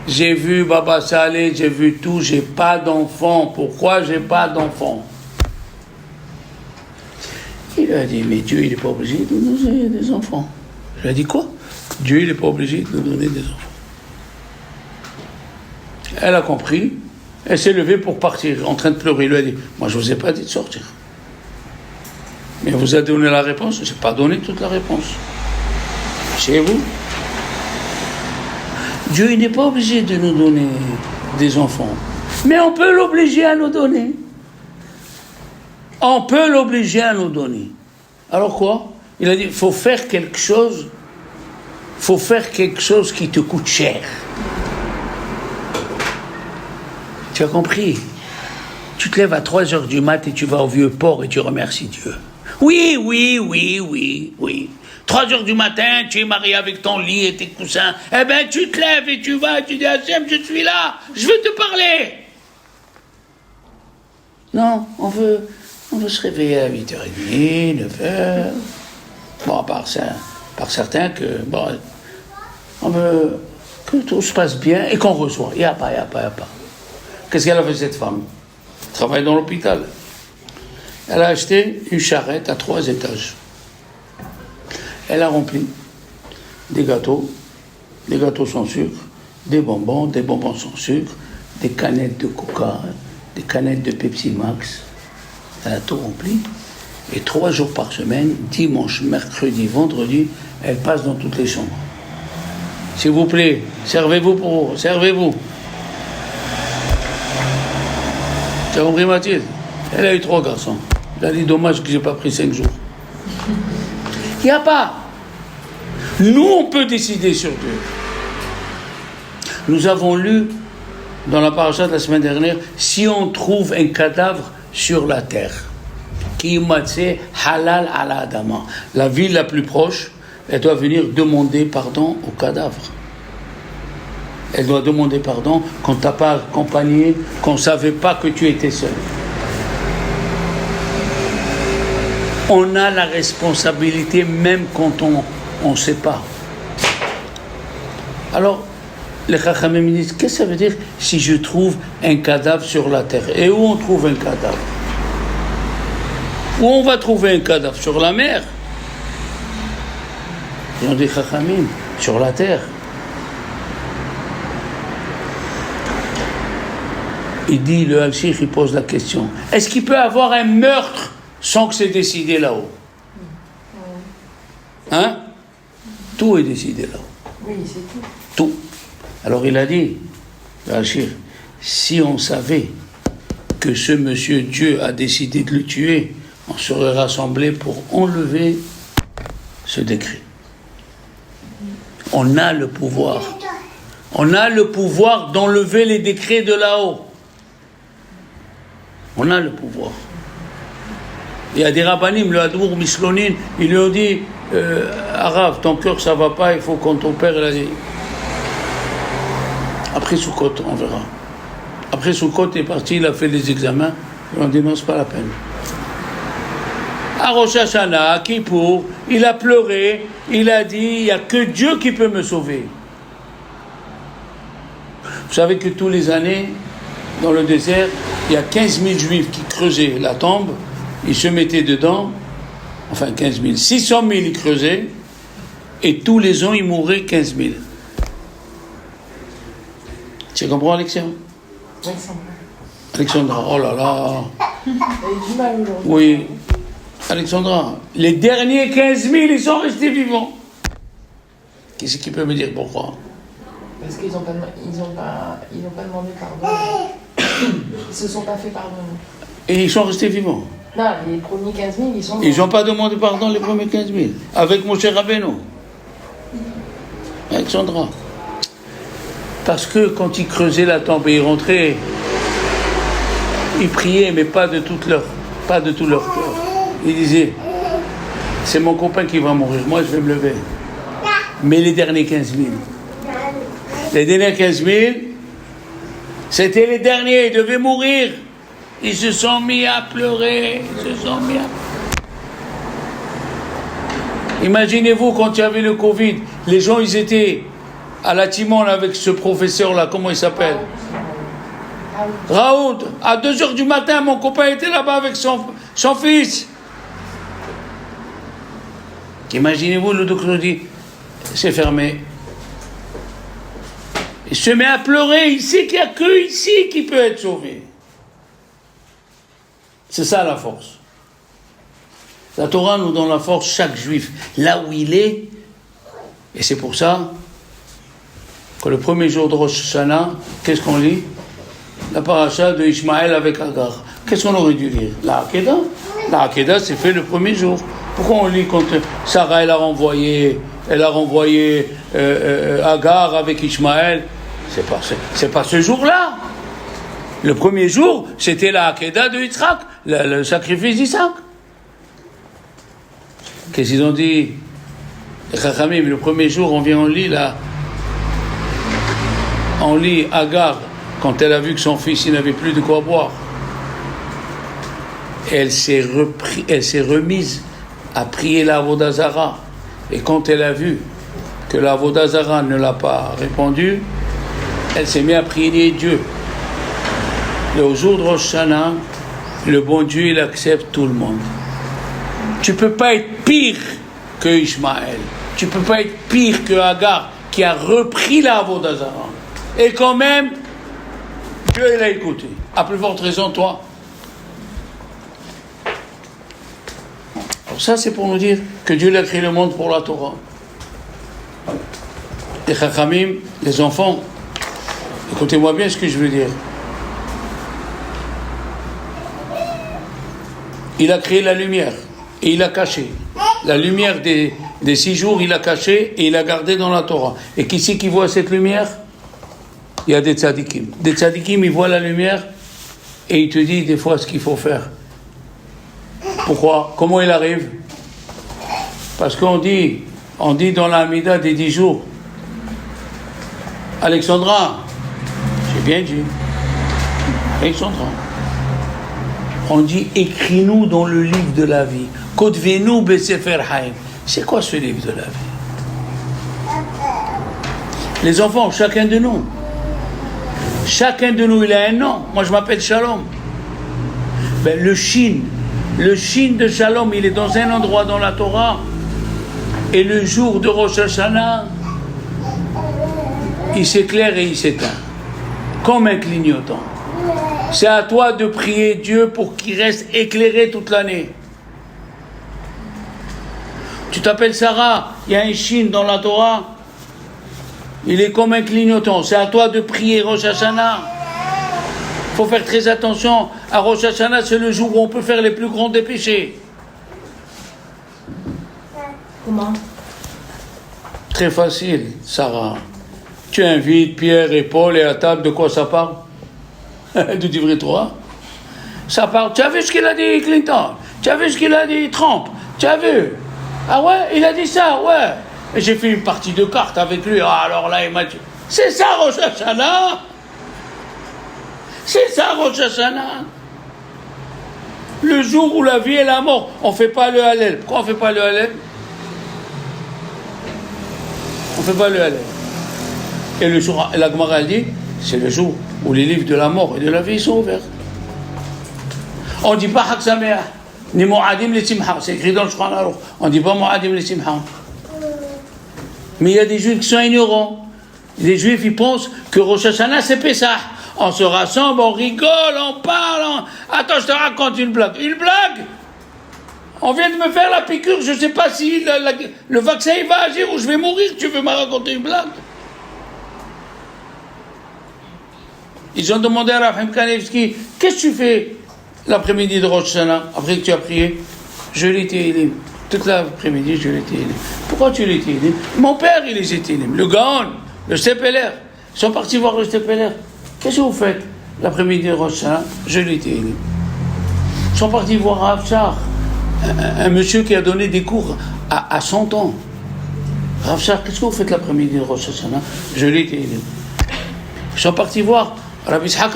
J'ai vu Baba Saleh, j'ai vu tout, j'ai pas d'enfant. Pourquoi j'ai pas d'enfant? Il a dit, mais Dieu, il n'est pas obligé de nous donner des enfants. Je lui ai dit, quoi? Dieu, il n'est pas obligé de nous donner des enfants. Elle a compris, elle s'est levée pour partir, en train de pleurer. Il lui a dit, moi, je ne vous ai pas dit de sortir. Mais vous avez donné la réponse, je n'ai pas donné toute la réponse. Chez vous, Dieu n'est pas obligé de nous donner des enfants, mais on peut l'obliger à nous donner. On peut l'obliger à nous donner. Alors quoi? Il a dit, il faut faire quelque chose qui te coûte cher. Tu as compris? Tu te lèves à 3h du mat et tu vas au vieux port et tu remercies Dieu. Oui. 3h du matin, tu es marié avec ton lit et tes coussins. Eh bien, tu te lèves et tu vas, tu dis, Hachem, je suis là, je veux te parler. Non, on veut se réveiller à 8h30, 9h. Bon, par certains que, bon, on veut que tout se passe bien et qu'on reçoit. Il n'y a pas. Qu'est-ce qu'elle a fait, cette femme? Elle travaille dans l'hôpital. Elle a acheté une charrette à 3 étages. Elle a rempli des gâteaux sans sucre, des bonbons sans sucre, des canettes de Coca, des canettes de Pepsi Max. Elle a tout rempli. Et 3 jours par semaine, dimanche, mercredi, vendredi, elle passe dans toutes les chambres. S'il vous plaît, servez-vous. Tu as compris, Mathilde? Elle a eu 3 garçons. Elle a dit, dommage que je n'ai pas pris 5 jours. Il n'y a pas. Nous, on peut décider sur Dieu. Nous avons lu dans la paracha de la semaine dernière, si on trouve un cadavre sur la terre, qui matse halal ala adama, la ville la plus proche, elle doit venir demander pardon au cadavre. Elle doit demander pardon qu'on ne t'a pas accompagné, qu'on ne savait pas que tu étais seul. On a la responsabilité même quand on ne sait pas. Alors, les Chachamim me disent, qu'est-ce que ça veut dire si je trouve un cadavre sur la terre? Et où on trouve un cadavre? Où on va trouver un cadavre? Sur la mer? Et on dit, Chachamim, sur la terre. Il dit, le Al-Sheikh, il pose la question, est-ce qu'il peut avoir un meurtre sans que c'est décidé là-haut? Hein? Tout est décidé là-haut. Oui, c'est tout. Tout. Alors il a dit, Al-Sheikh, si on savait que ce monsieur Dieu a décidé de le tuer, on serait rassemblés pour enlever ce décret. On a le pouvoir. On a le pouvoir d'enlever les décrets de là-haut. On a le pouvoir. Il y a des rabbinim, le Hadour Mislonin, ils lui ont dit Arav, ton cœur ça va pas, il faut qu'on t'opère. Il a dit après Soukot, on verra. Après Soukot est parti, il a fait les examens, ils ont dit non, c'est pas la peine. À Rosh Hashanah, à Kippour, il a pleuré, il a dit il n'y a que Dieu qui peut me sauver. Vous savez que tous les années, dans le désert, il y a 15 000 juifs qui creusaient la tombe, ils se mettaient dedans, enfin 15 000, 600 000 ils creusaient, et tous les ans ils mouraient 15 000. Tu comprends, Alexandra? Alexandra, oh là là. Elle a du mal aujourd'hui. Oui. Alexandra, les derniers 15 000, ils sont restés vivants. Qu'est-ce qui peut me dire pourquoi? Parce qu'ils n'ont pas demandé pardon. Ils se sont pas fait pardonner. Et ils sont restés vivants. Non, les premiers 15 000, ils sont morts. Ils n'ont pas demandé pardon les premiers 15 000. Avec Moshe Rabbeinu. Alexandra. Parce que quand ils creusaient la tombe et ils rentraient, ils priaient, mais pas de tout leur cœur. Ils disaient, c'est mon copain qui va mourir, moi je vais me lever. Mais les derniers 15 000, c'était les derniers, ils devaient mourir. Ils se sont mis à pleurer, Imaginez-vous quand il y avait le Covid, les gens ils étaient à la Timone avec ce professeur-là, comment il s'appelle? Raoud. À 2h du matin, mon copain était là-bas avec son fils. Imaginez-vous, le docteur dit, c'est fermé. Il se met à pleurer, il sait qu'il n'y a que ici qui peut être sauvé. C'est ça la force. La Torah nous donne la force, chaque juif, là où il est, et c'est pour ça que le premier jour de Rosh Hashanah, qu'est-ce qu'on lit? La paracha de Ishmaël avec Agar. Qu'est-ce qu'on aurait dû lire? La Hakeda. La Hakeda, c'est fait le premier jour. Pourquoi on lit quand Sarah elle a renvoyé Agar avec Ishmaël? C'est pas ce jour-là. Le premier jour, c'était la Hakeda de Yitzhak, le sacrifice d'Isaac. Qu'est-ce qu'ils ont dit? Les Chachamim, le premier jour, on lit Agar, quand elle a vu que son fils il n'avait plus de quoi boire. Elle s'est remise à prier la Avodah Zara. Et quand elle a vu que la Avodah Zara ne l'a pas répondu, elle s'est mise à prier Dieu. Et au jour de Rosh Hashanah, le bon Dieu, il accepte tout le monde. Tu ne peux pas être pire que Ishmaël. Tu ne peux pas être pire que Agar, qui a repris la Avodah Zara. Et quand même, Dieu, il a écouté. À plus forte raison, toi. Alors ça, c'est pour nous dire que Dieu a créé le monde pour la Torah. Les Chachamim, les enfants, écoutez-moi bien ce que je veux dire. Il a créé la lumière et il a caché. La lumière des 6 jours, il a caché et il a gardé dans la Torah. Et qui c'est qui voit cette lumière? Il y a des tzadikim. Des tzadikim, ils voient la lumière et ils te disent des fois ce qu'il faut faire. Pourquoi? Comment il arrive? Parce qu'on dit dans la Hamida des 10 jours, Alexandra, j'ai bien dit, Alexandra, on dit écris-nous dans le livre de la vie. Kotvenu besefer haim. C'est quoi ce livre de la vie? Les enfants, chacun de nous, il a un nom. Moi, je m'appelle Shalom. Ben, le Shin de Shalom, il est dans un endroit dans la Torah. Et le jour de Rosh Hashanah, il s'éclaire et il s'éteint. Comme un clignotant. C'est à toi de prier Dieu pour qu'il reste éclairé toute l'année. Tu t'appelles Sarah, il y a un Shin dans la Torah. Il est comme un clignotant. C'est à toi de prier Rosh Hashanah. Il faut faire très attention À Rosh Hashanah, c'est le jour où on peut faire les plus grands des péchés. Comment? Très facile, Sarah. Tu invites Pierre et Paul et à table, de quoi ça parle? Du livret 3. Ça parle, tu as vu ce qu'il a dit Clinton? Tu as vu ce qu'il a dit Trump? Tu as vu? Ah ouais, il a dit ça, ouais. Et j'ai fait une partie de cartes avec lui. Ah, alors là, il m'a dit, c'est ça Rosh Hashanah? C'est ça Rosh Hashanah? Le jour où la vie et la mort, on ne fait pas le Hallel. Pourquoi on ne fait pas le Hallel? On ne fait pas le Hallel. Et le jour, la Gemara dit, c'est le jour où les livres de la mort et de la vie sont ouverts. On ne dit pas Hak Sameach, ni Mo'adim le Simcha, c'est écrit dans le Shulchan Aruch. On ne dit pas Mo'adim le Simcha. Mais il y a des juifs qui sont ignorants. Les juifs, ils pensent que Rosh Hashanah, c'est Pessah. On se rassemble, on rigole, on parle. Attends, je te raconte une blague. Une blague? On vient de me faire la piqûre, je ne sais pas si le vaccin il va agir ou je vais mourir. Tu veux me raconter une blague? Ils ont demandé à Rav Kanevski, qu'est-ce que tu fais l'après-midi de Rosh Hashanah, après que tu as prié? Je lis Tehillim. Toute l'après-midi, je lis Tehillim. Pourquoi tu lis Tehillim? Mon père, il lisait Tehillim. Le Gaon, le Sepeler. Ils sont partis voir le Sepeler. Qu'est-ce que vous faites l'après-midi de Rosh Hashanah? Je lis Tehillim. Ils sont partis voir Rav Shach, un monsieur qui a donné des cours à 100 ans. Rav Shach, qu'est-ce que vous faites l'après-midi de Rosh Hashanah? Je lis Tehillim. Ils sont partis voir Rabbi Ishaq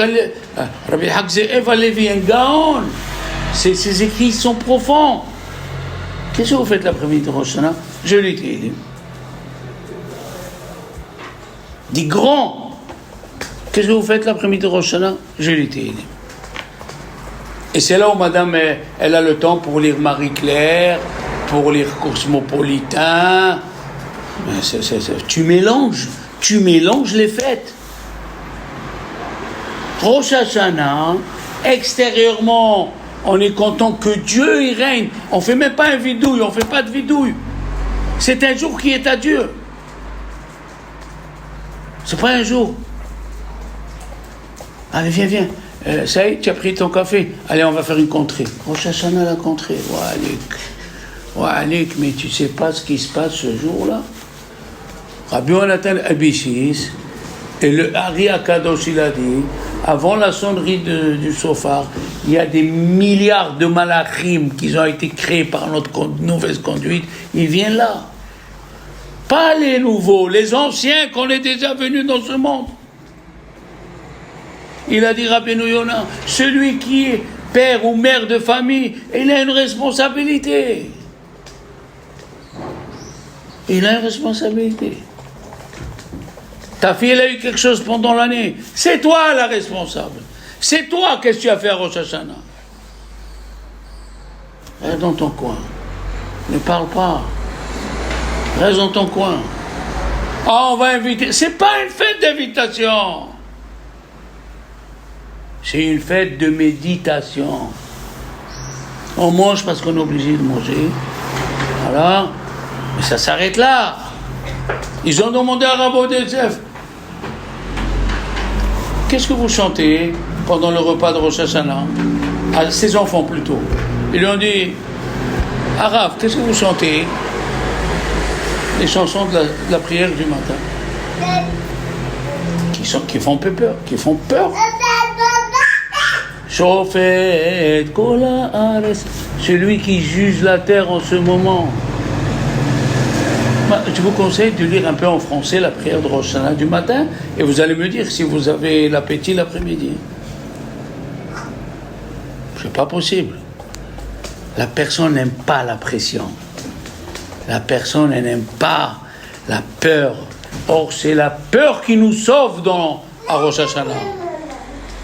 Ze'ev Halevi, un Gaon. Ces écrits sont profonds. Qu'est-ce que vous faites l'après-midi de Rosh Hashanah? Je lis Tehillim. Des grands. Qu'est-ce que vous faites l'après-midi de Rosh Hashanah? Je lis Tehillim. Et c'est là où madame, elle a le temps pour lire Marie-Claire, pour lire Cosmopolitain. Tu mélanges les fêtes. Rosh Hashanah, extérieurement, on est content que Dieu y règne. On ne fait même pas un vidouille, on ne fait pas de vidouille. C'est un jour qui est à Dieu. C'est pas un jour. Allez, viens. Ça y est, tu as pris ton café. Allez, on va faire une contrée. Rosh Hashanah, la contrée. Wa'alik, mais tu sais pas ce qui se passe ce jour-là. Rabbi Yonatan Abishis, et le Ari Akadosh, il a dit, avant la sonnerie du shofar, il y a des milliards de malachim qui ont été créés par notre mauvaise conduite. Ils viennent là. Pas les nouveaux, les anciens qu'on est déjà venus dans ce monde. Il a dit Rabbeinu Yonah, celui qui est père ou mère de famille, il a une responsabilité. Il a une responsabilité. Ta fille, elle a eu quelque chose pendant l'année. C'est toi la responsable. C'est toi, qu'est-ce que tu as fait à Rosh Hashanah? Reste dans ton coin. Ne parle pas. Reste dans ton coin. Ah, on va inviter. C'est pas une fête d'invitation. C'est une fête de méditation. On mange parce qu'on est obligé de manger. Voilà. Mais ça s'arrête là. Ils ont demandé à Rabbi Yosef, qu'est-ce que vous chantez pendant le repas de Rosh Hashanah? À ses enfants plutôt. Ils lui ont dit, Arav, qu'est-ce que vous chantez? Les chansons de la prière du matin. Qui font peur. Shofet kol haaretz, celui qui juge la terre en ce moment. Je vous conseille de lire un peu en français la prière de Rosh Hashanah du matin et vous allez me dire si vous avez l'appétit l'après-midi. C'est pas possible. La personne n'aime pas la pression. La personne n'aime pas la peur. Or, c'est la peur qui nous sauve à Rosh Hashanah.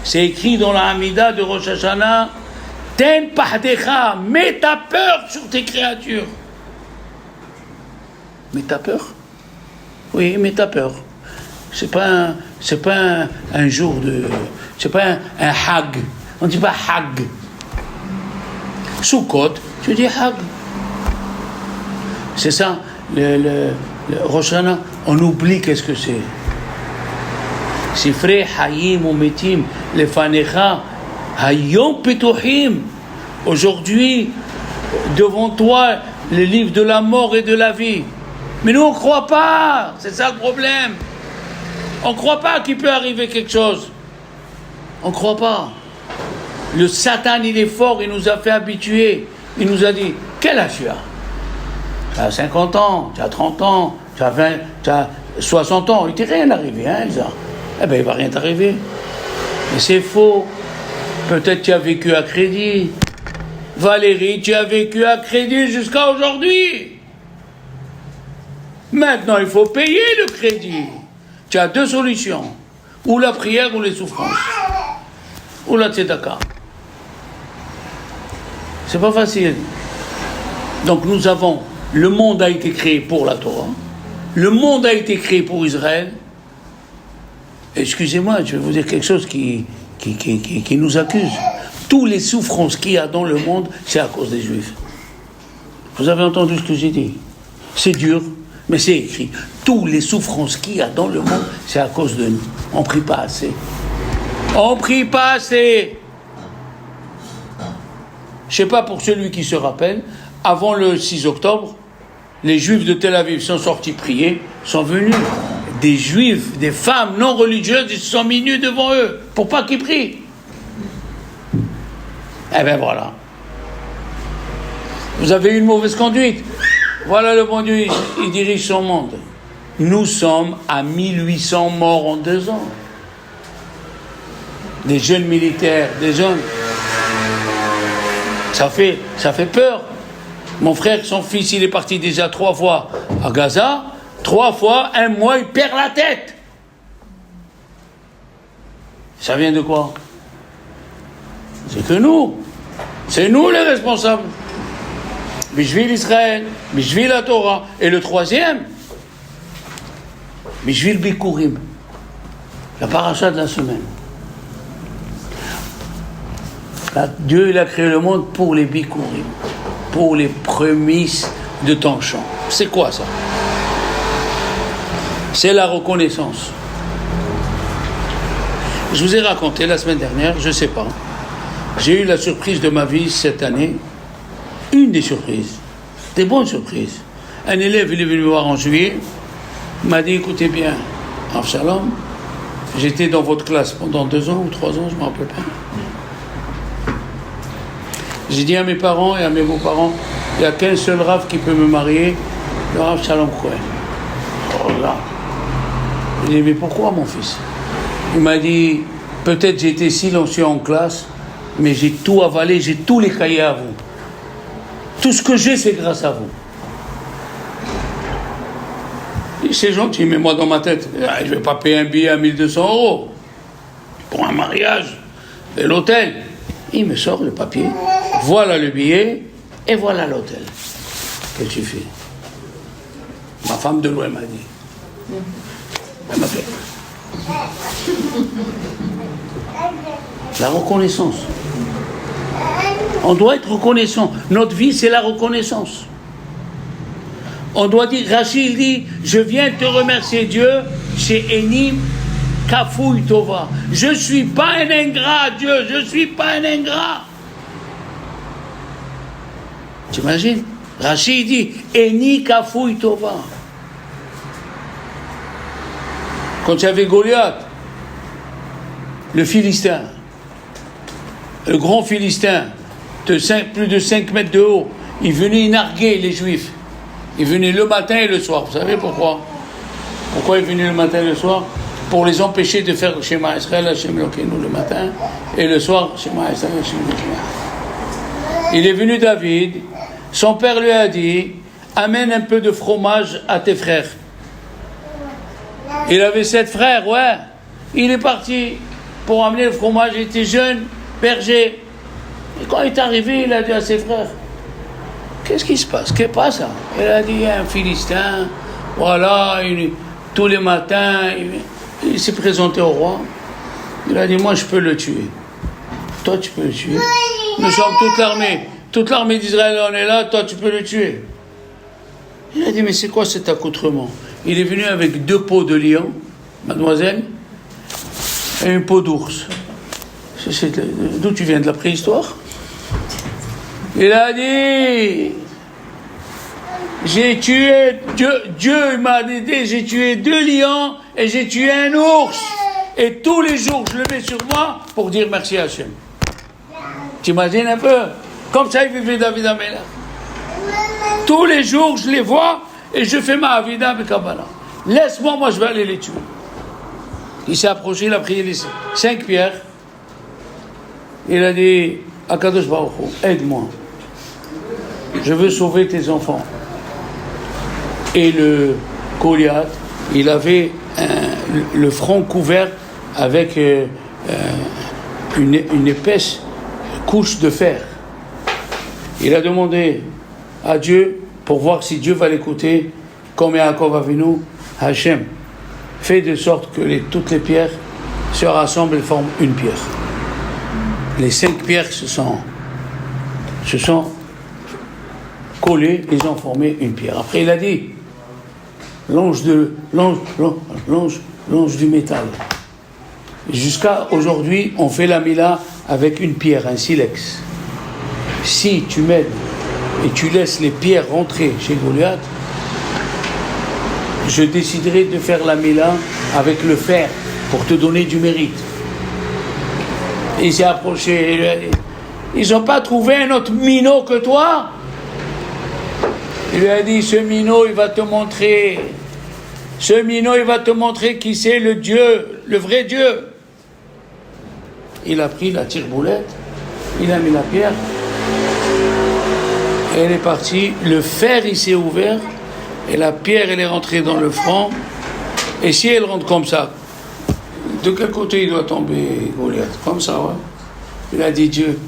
C'est écrit dans la Hamida de Rosh Hashanah, Ten pahdecha, mets ta peur sur tes créatures. Mais t'as peur? Oui, mais t'as peur. C'est pas un jour de... C'est pas un hag. On dit pas hag. Sukkot, tu dis hag. C'est ça, le Rosh Hashanah, on oublie qu'est-ce que c'est. Sifrei hayim ou metim lefanecha Hayom Petuchim. Aujourd'hui, devant toi, le livre de la mort et de la vie. Mais nous, on ne croit pas. C'est ça le problème. On ne croit pas qu'il peut arriver quelque chose. On ne croit pas. Le Satan, il est fort, il nous a fait habituer. Il nous a dit, quel âge tu as? Tu as 50 ans, tu as 30 ans, tu as 20, tu as 60 ans. Il ne t'est rien arrivé, hein, Elsa? Eh bien, il ne va rien t'arriver. Mais c'est faux. Peut-être tu as vécu à crédit. Valérie, tu as vécu à crédit jusqu'à aujourd'hui. Maintenant, il faut payer le crédit. Tu as deux solutions. Ou la prière ou les souffrances. Ou la tzedaka. C'est pas facile. Donc nous avons, le monde a été créé pour la Torah. Le monde a été créé pour Israël. Excusez-moi, je vais vous dire quelque chose qui nous accuse. Toutes les souffrances qu'il y a dans le monde, c'est à cause des Juifs. Vous avez entendu ce que j'ai dit? C'est dur, mais c'est écrit. Toutes les souffrances qu'il y a dans le monde, c'est à cause de nous. On ne prie pas assez. On ne prie pas assez. Je ne sais pas pour celui qui se rappelle, avant le 6 octobre, les Juifs de Tel Aviv sont sortis prier, sont venus. Des Juifs, des femmes non religieuses, ils se sont mis nus devant eux, pour pas qu'ils prient. Eh bien voilà. Vous avez eu une mauvaise conduite. Voilà le bon Dieu, il dirige son monde. Nous sommes à 1800 morts en 2 ans. Des jeunes militaires, des jeunes. Ça fait peur. Mon frère, son fils, il est parti déjà 3 fois à Gaza. 3 fois, 1 mois, il perd la tête. Ça vient de quoi? C'est que nous. C'est nous les responsables. Bishvil Israël, Bishvil la Torah. Et le 3e, Bishvil Bikurim. La paracha de la semaine. Là, Dieu, il a créé le monde pour les Bikurim. Pour les prémices de ton chant. C'est quoi ça? C'est la reconnaissance. Je vous ai raconté la semaine dernière, je ne sais pas. J'ai eu la surprise de ma vie cette année. Une des surprises. Des bonnes surprises. Un élève, il est venu me voir en juillet. Il m'a dit, écoutez bien, Avshalom, j'étais dans votre classe pendant 2 ans ou 3 ans, je ne me rappelle pas. J'ai dit à mes parents et à mes beaux-parents, il n'y a qu'un seul Rav qui peut me marier, le Rav Shalom Cohen. Oh là. J'ai dit, mais pourquoi mon fils? Il m'a dit, peut-être j'ai été silencieux en classe, mais j'ai tout avalé, j'ai tous les cahiers à vous. Tout ce que j'ai, c'est grâce à vous. Et c'est gentil, mais moi dans ma tête, je ne vais pas payer un billet à 1200 € pour un mariage et l'hôtel. Il me sort le papier, voilà le billet et voilà l'hôtel. Qu'est-ce que tu fais? Ma femme de loin m'a dit. Elle m'a fait. La reconnaissance. On doit être reconnaissant. Notre vie, c'est la reconnaissance. On doit dire, Rachid dit, je viens te remercier Dieu, chez Enim Kafouy Tova. Je ne suis pas un ingrat, Dieu, je ne suis pas un ingrat. T'imagines? Rachid dit, Eni Kafouy Tova. Quand il y avait Goliath, le Philistin, le grand Philistin, plus de 5 mètres de haut, il venait narguer les Juifs. Il venait le matin et le soir. Vous savez pourquoi? Pourquoi il venait le matin et le soir? Pour les empêcher de faire Shema Israël, Hashem Elokeinu le matin, et le soir, Shema Israël, Hashem Elokeinu. Il est venu David, son père lui a dit, amène un peu de fromage à tes frères. Il avait 7 frères, ouais. Il est parti pour amener le fromage, il était jeune, berger. Et quand il est arrivé, il a dit à ses frères, qu'est-ce qui se passe? Qu'est-ce qui passe? Il a dit, un Philistin, voilà, tous les matins, il s'est présenté au roi. Il a dit, moi je peux le tuer. Toi tu peux le tuer. Nous sommes toute l'armée d'Israël, on est là, toi tu peux le tuer. Il a dit, mais c'est quoi cet accoutrement? Il est venu avec 2 peaux de lion, mademoiselle, et une peau d'ours. D'où tu viens, de la préhistoire? Il a dit, j'ai tué, Dieu m'a aidé, j'ai tué 2 lions et j'ai tué un ours. Et tous les jours, je le mets sur moi pour dire merci à Hachem. T'imagines un peu? Comme ça, il vivait David Amelach. Tous les jours, je les vois et je fais ma avida avec Kabbalah. Laisse-moi, moi je vais aller les tuer. Il s'est approché, il a pris les 5 pierres. Il a dit, Akadosh Baruch Hu, aide-moi. Je veux sauver tes enfants. Et le Goliath, il avait le front couvert avec une épaisse couche de fer. Il a demandé à Dieu, pour voir si Dieu va l'écouter, comme Yaakov Avinu, Hachem, fait de sorte que toutes les pierres se rassemblent et forment une pierre. Les 5 pierres se sont collées, ils ont formé une pierre. Après il a dit, l'ange du métal. Jusqu'à aujourd'hui, on fait la mila avec une pierre, un silex. Si tu m'aides et tu laisses les pierres rentrer chez Goliath, je déciderai de faire la mila avec le fer pour te donner du mérite. Il s'est approché et lui a dit, ils n'ont pas trouvé un autre minot que toi? Il lui a dit, ce minot, il va te montrer qui c'est le Dieu, le vrai Dieu. Il a pris la tire-boulette, il a mis la pierre, et elle est partie, le fer il s'est ouvert, et la pierre elle est rentrée dans le front, et si elle rentre comme ça, de quel côté il doit tomber Goliath? Comme ça, ouais. Il a dit, Dieu,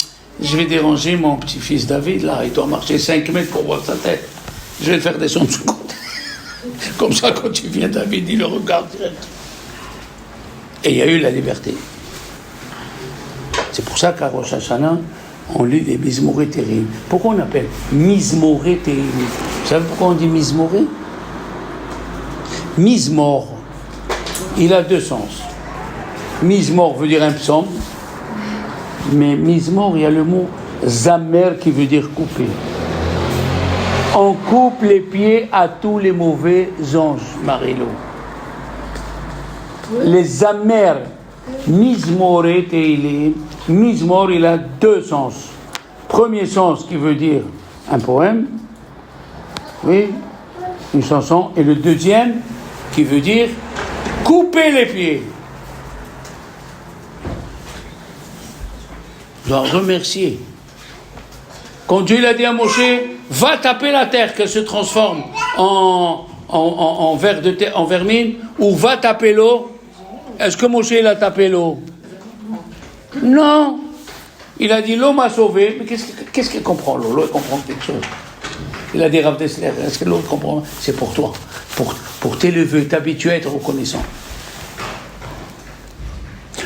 je vais déranger mon petit-fils David, là, il doit marcher 5 mètres pour voir sa tête. Je vais le faire descendre sous côté. Comme ça, quand il vient David, il le regarde direct. Et il y a eu la liberté. C'est pour ça qu'à Rosh Hashanah, on lit les Mizmoré Térim. Pourquoi on appelle Mizmoré Térim? Vous savez pourquoi on dit Mizmoré? Mizmor, il a 2 sens. Mizmor veut dire un psaume, mais Mizmor, il y a le mot Zamer qui veut dire couper. On coupe les pieds à tous les mauvais anges, Marilo. Les Zamer, Mizmoré Télim, Mizmor, il a 2 sens. Premier sens qui veut dire un poème, oui, une chanson, et le deuxième qui veut dire couper les pieds. Je dois remercier. Quand Dieu l'a dit à Moshe, va taper la terre, qu'elle se transforme en vermine, ou va taper l'eau. Est-ce que Moshe il a tapé l'eau? Non. Il a dit l'eau m'a sauvé. Mais qu'est-ce qu'elle comprend l'eau? L'eau elle comprend quelque chose. Il a dit Rav Dessler, est-ce que l'eau comprend? C'est pour toi, pour t'élever, t'habituer à être reconnaissant.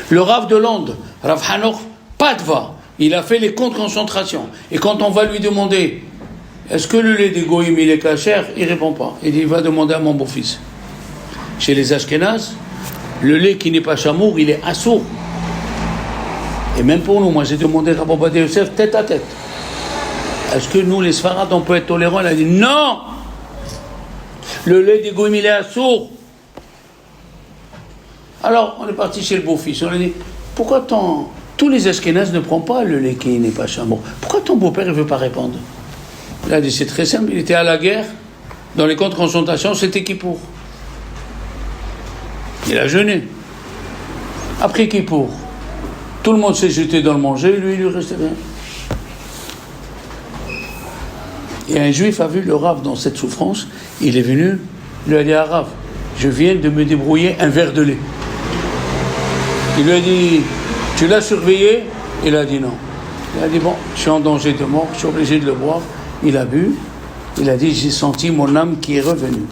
Le Rav de Londres, Rav Hanoch Padva, il a fait les camps de concentration. Et quand on va lui demander est-ce que le lait des goïm il est cachère, il répond pas. Il dit il va demander à mon beau-fils. Chez les Ashkénazes, le lait qui n'est pas chamour, il est assourd. Et même pour nous, moi j'ai demandé à Rabbi Ovadia Yosef tête à tête. Est-ce que nous les Sfarades on peut être tolérants? Il a dit non. Le lait des goïm il est assourd. Alors on est parti chez le beau-fils. On a dit pourquoi tous les Ashkénazes ne prennent pas le lait qui n'est pas chamour? Pourquoi ton beau-père ne veut pas répondre? Il a dit c'est très simple, il était à la guerre, dans les camps de concentration, c'était Kippour. Il a jeûné. Après Kippour, tout le monde s'est jeté dans le manger, lui, il lui restait rien. Et un juif a vu le Rav dans cette souffrance, il est venu, il lui a dit à Rav, je viens de me débrouiller un verre de lait. Il lui a dit, tu l'as surveillé? Il a dit non. Il a dit bon, je suis en danger de mort, je suis obligé de le boire. Il a bu, il a dit j'ai senti mon âme qui est revenue.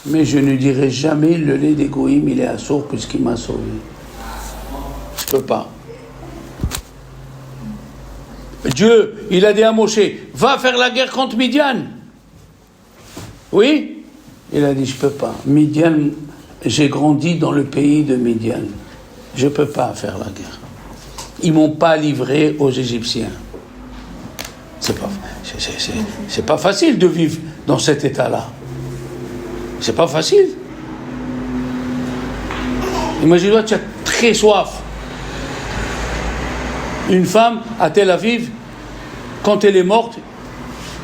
Mais je ne dirai jamais le lait des goïm il est assourd puisqu'il m'a sauvé. Je peux pas. Dieu, il a dit à Moshe, va faire la guerre contre Midian. Oui? Il a dit je peux pas. Midian, j'ai grandi dans le pays de Midian. je ne peux pas faire la guerre. Ils ne m'ont pas livré aux Égyptiens. C'est pas facile de vivre dans cet état-là. C'est pas facile. Imagine-toi, tu as très soif. Une femme à Tel Aviv, quand elle est morte,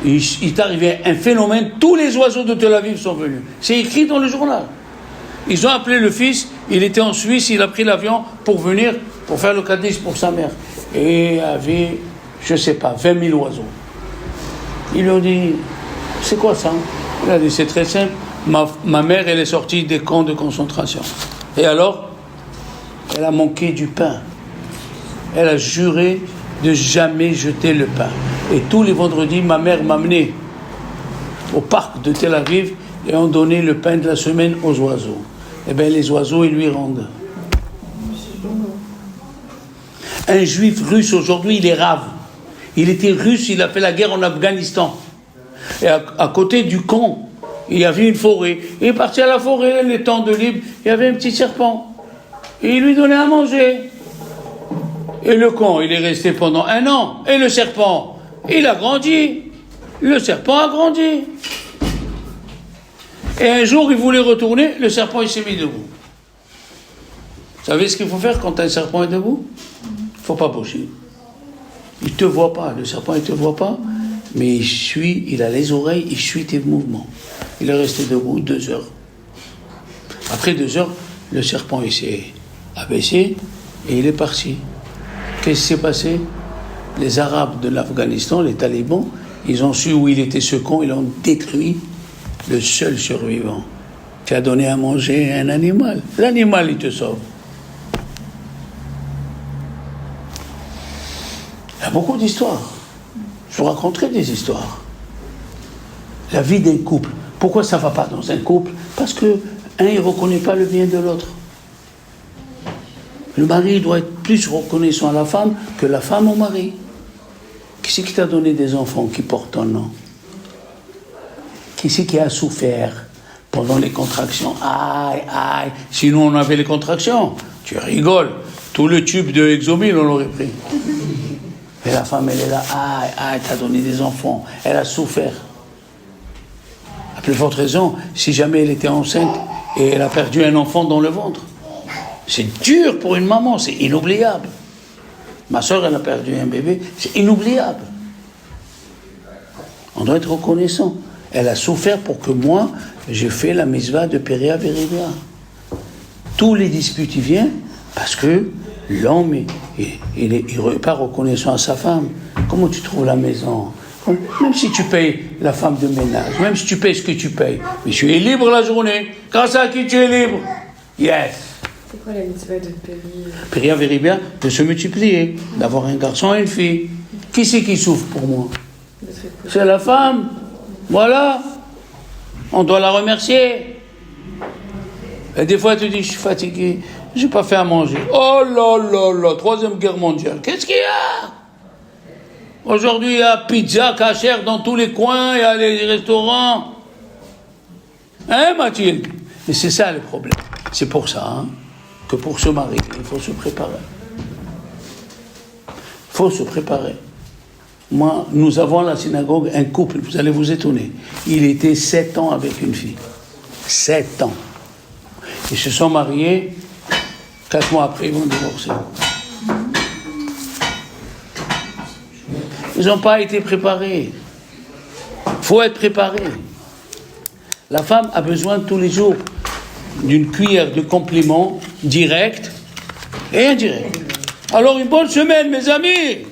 il t'arrivait un phénomène, tous les oiseaux de Tel Aviv sont venus. C'est écrit dans le journal. Ils ont appelé le fils, il était en Suisse, il a pris l'avion pour venir, pour faire le Kaddish pour sa mère. Et il y avait, je ne sais pas, 20 000 oiseaux. Ils lui ont dit, c'est quoi ça? Il a dit, c'est très simple, ma mère, elle est sortie des camps de concentration. Et alors, elle a manqué du pain. Elle a juré de jamais jeter le pain. Et tous les vendredis, ma mère m'amenait au parc de Tel Aviv et on donnait le pain de la semaine aux oiseaux. Eh bien, les oiseaux, ils lui rendent. Un juif russe, aujourd'hui, il est rave. Il était russe, il a fait la guerre en Afghanistan. Et à côté du camp, il y avait une forêt. Il est parti à la forêt, les temps de libre, il y avait un petit serpent. Et il lui donnait à manger. Et le camp, il est resté pendant 1 an. Et le serpent, il a grandi. Le serpent a grandi. Et un jour, il voulait retourner, le serpent, il s'est mis debout. Vous savez ce qu'il faut faire quand un serpent est debout? Il ne faut pas bouger. Il ne te voit pas, le serpent, il ne te voit pas, mais il a les oreilles, il suit tes mouvements. Il est resté debout 2 heures. Après 2 heures, le serpent, il s'est abaissé et il est parti. Qu'est-ce qui s'est passé? Les Arabes de l'Afghanistan, les talibans, ils ont su où il était ce camp, ils l'ont détruit, le seul survivant. Tu as donné à manger un animal. L'animal, il te sauve. Il y a beaucoup d'histoires. Je vous raconterai des histoires. La vie d'un couple. Pourquoi ça ne va pas dans un couple? Parce que un, il ne reconnaît pas le bien de l'autre. Le mari doit être plus reconnaissant à la femme que la femme au mari. Qui c'est qui t'a donné des enfants qui portent ton nom? Qui c'est qui a souffert pendant les contractions? Aïe, aïe. Sinon, on avait les contractions. Tu rigoles. Tout le tube de Exomil, on l'aurait pris. Et la femme, elle est là. Aïe, aïe, t'as donné des enfants. Elle a souffert. À plus forte raison, si jamais elle était enceinte et elle a perdu un enfant dans le ventre. C'est dur pour une maman, c'est inoubliable. Ma soeur, elle a perdu un bébé, c'est inoubliable. On doit être reconnaissant. Elle a souffert pour que moi, j'ai fait la mitzvah de Péria Véribia. Tous les disputes, ils viennent parce que l'homme, il n'est pas reconnaissant à sa femme. Comment tu trouves la maison? Même si tu payes la femme de ménage, même si tu payes ce que tu payes, mais tu es libre la journée. Grâce à qui tu es libre? Yes. C'est quoi la mitzvah de Péria Véribia, de se multiplier, d'avoir un garçon et une fille. Qui c'est qui souffre pour moi? C'est la femme. Voilà. On doit la remercier. Et des fois, elle te dit, je suis fatigué, je n'ai pas fait à manger. Oh là là là, 3e guerre mondiale. Qu'est-ce qu'il y a? Aujourd'hui, il y a pizza cachère dans tous les coins, il y a les restaurants. Hein, Mathilde? Et c'est ça le problème. C'est pour ça que pour se marier, il faut se préparer. Il faut se préparer. Moi, nous avons à la synagogue un couple, vous allez vous étonner. Il était 7 ans avec une fille. 7 ans. Ils se sont mariés, 4 mois après, ils vont divorcer. Ils n'ont pas été préparés. Il faut être préparé. La femme a besoin tous les jours d'une cuillère de compliments directs et indirects. Alors une bonne semaine, mes amis.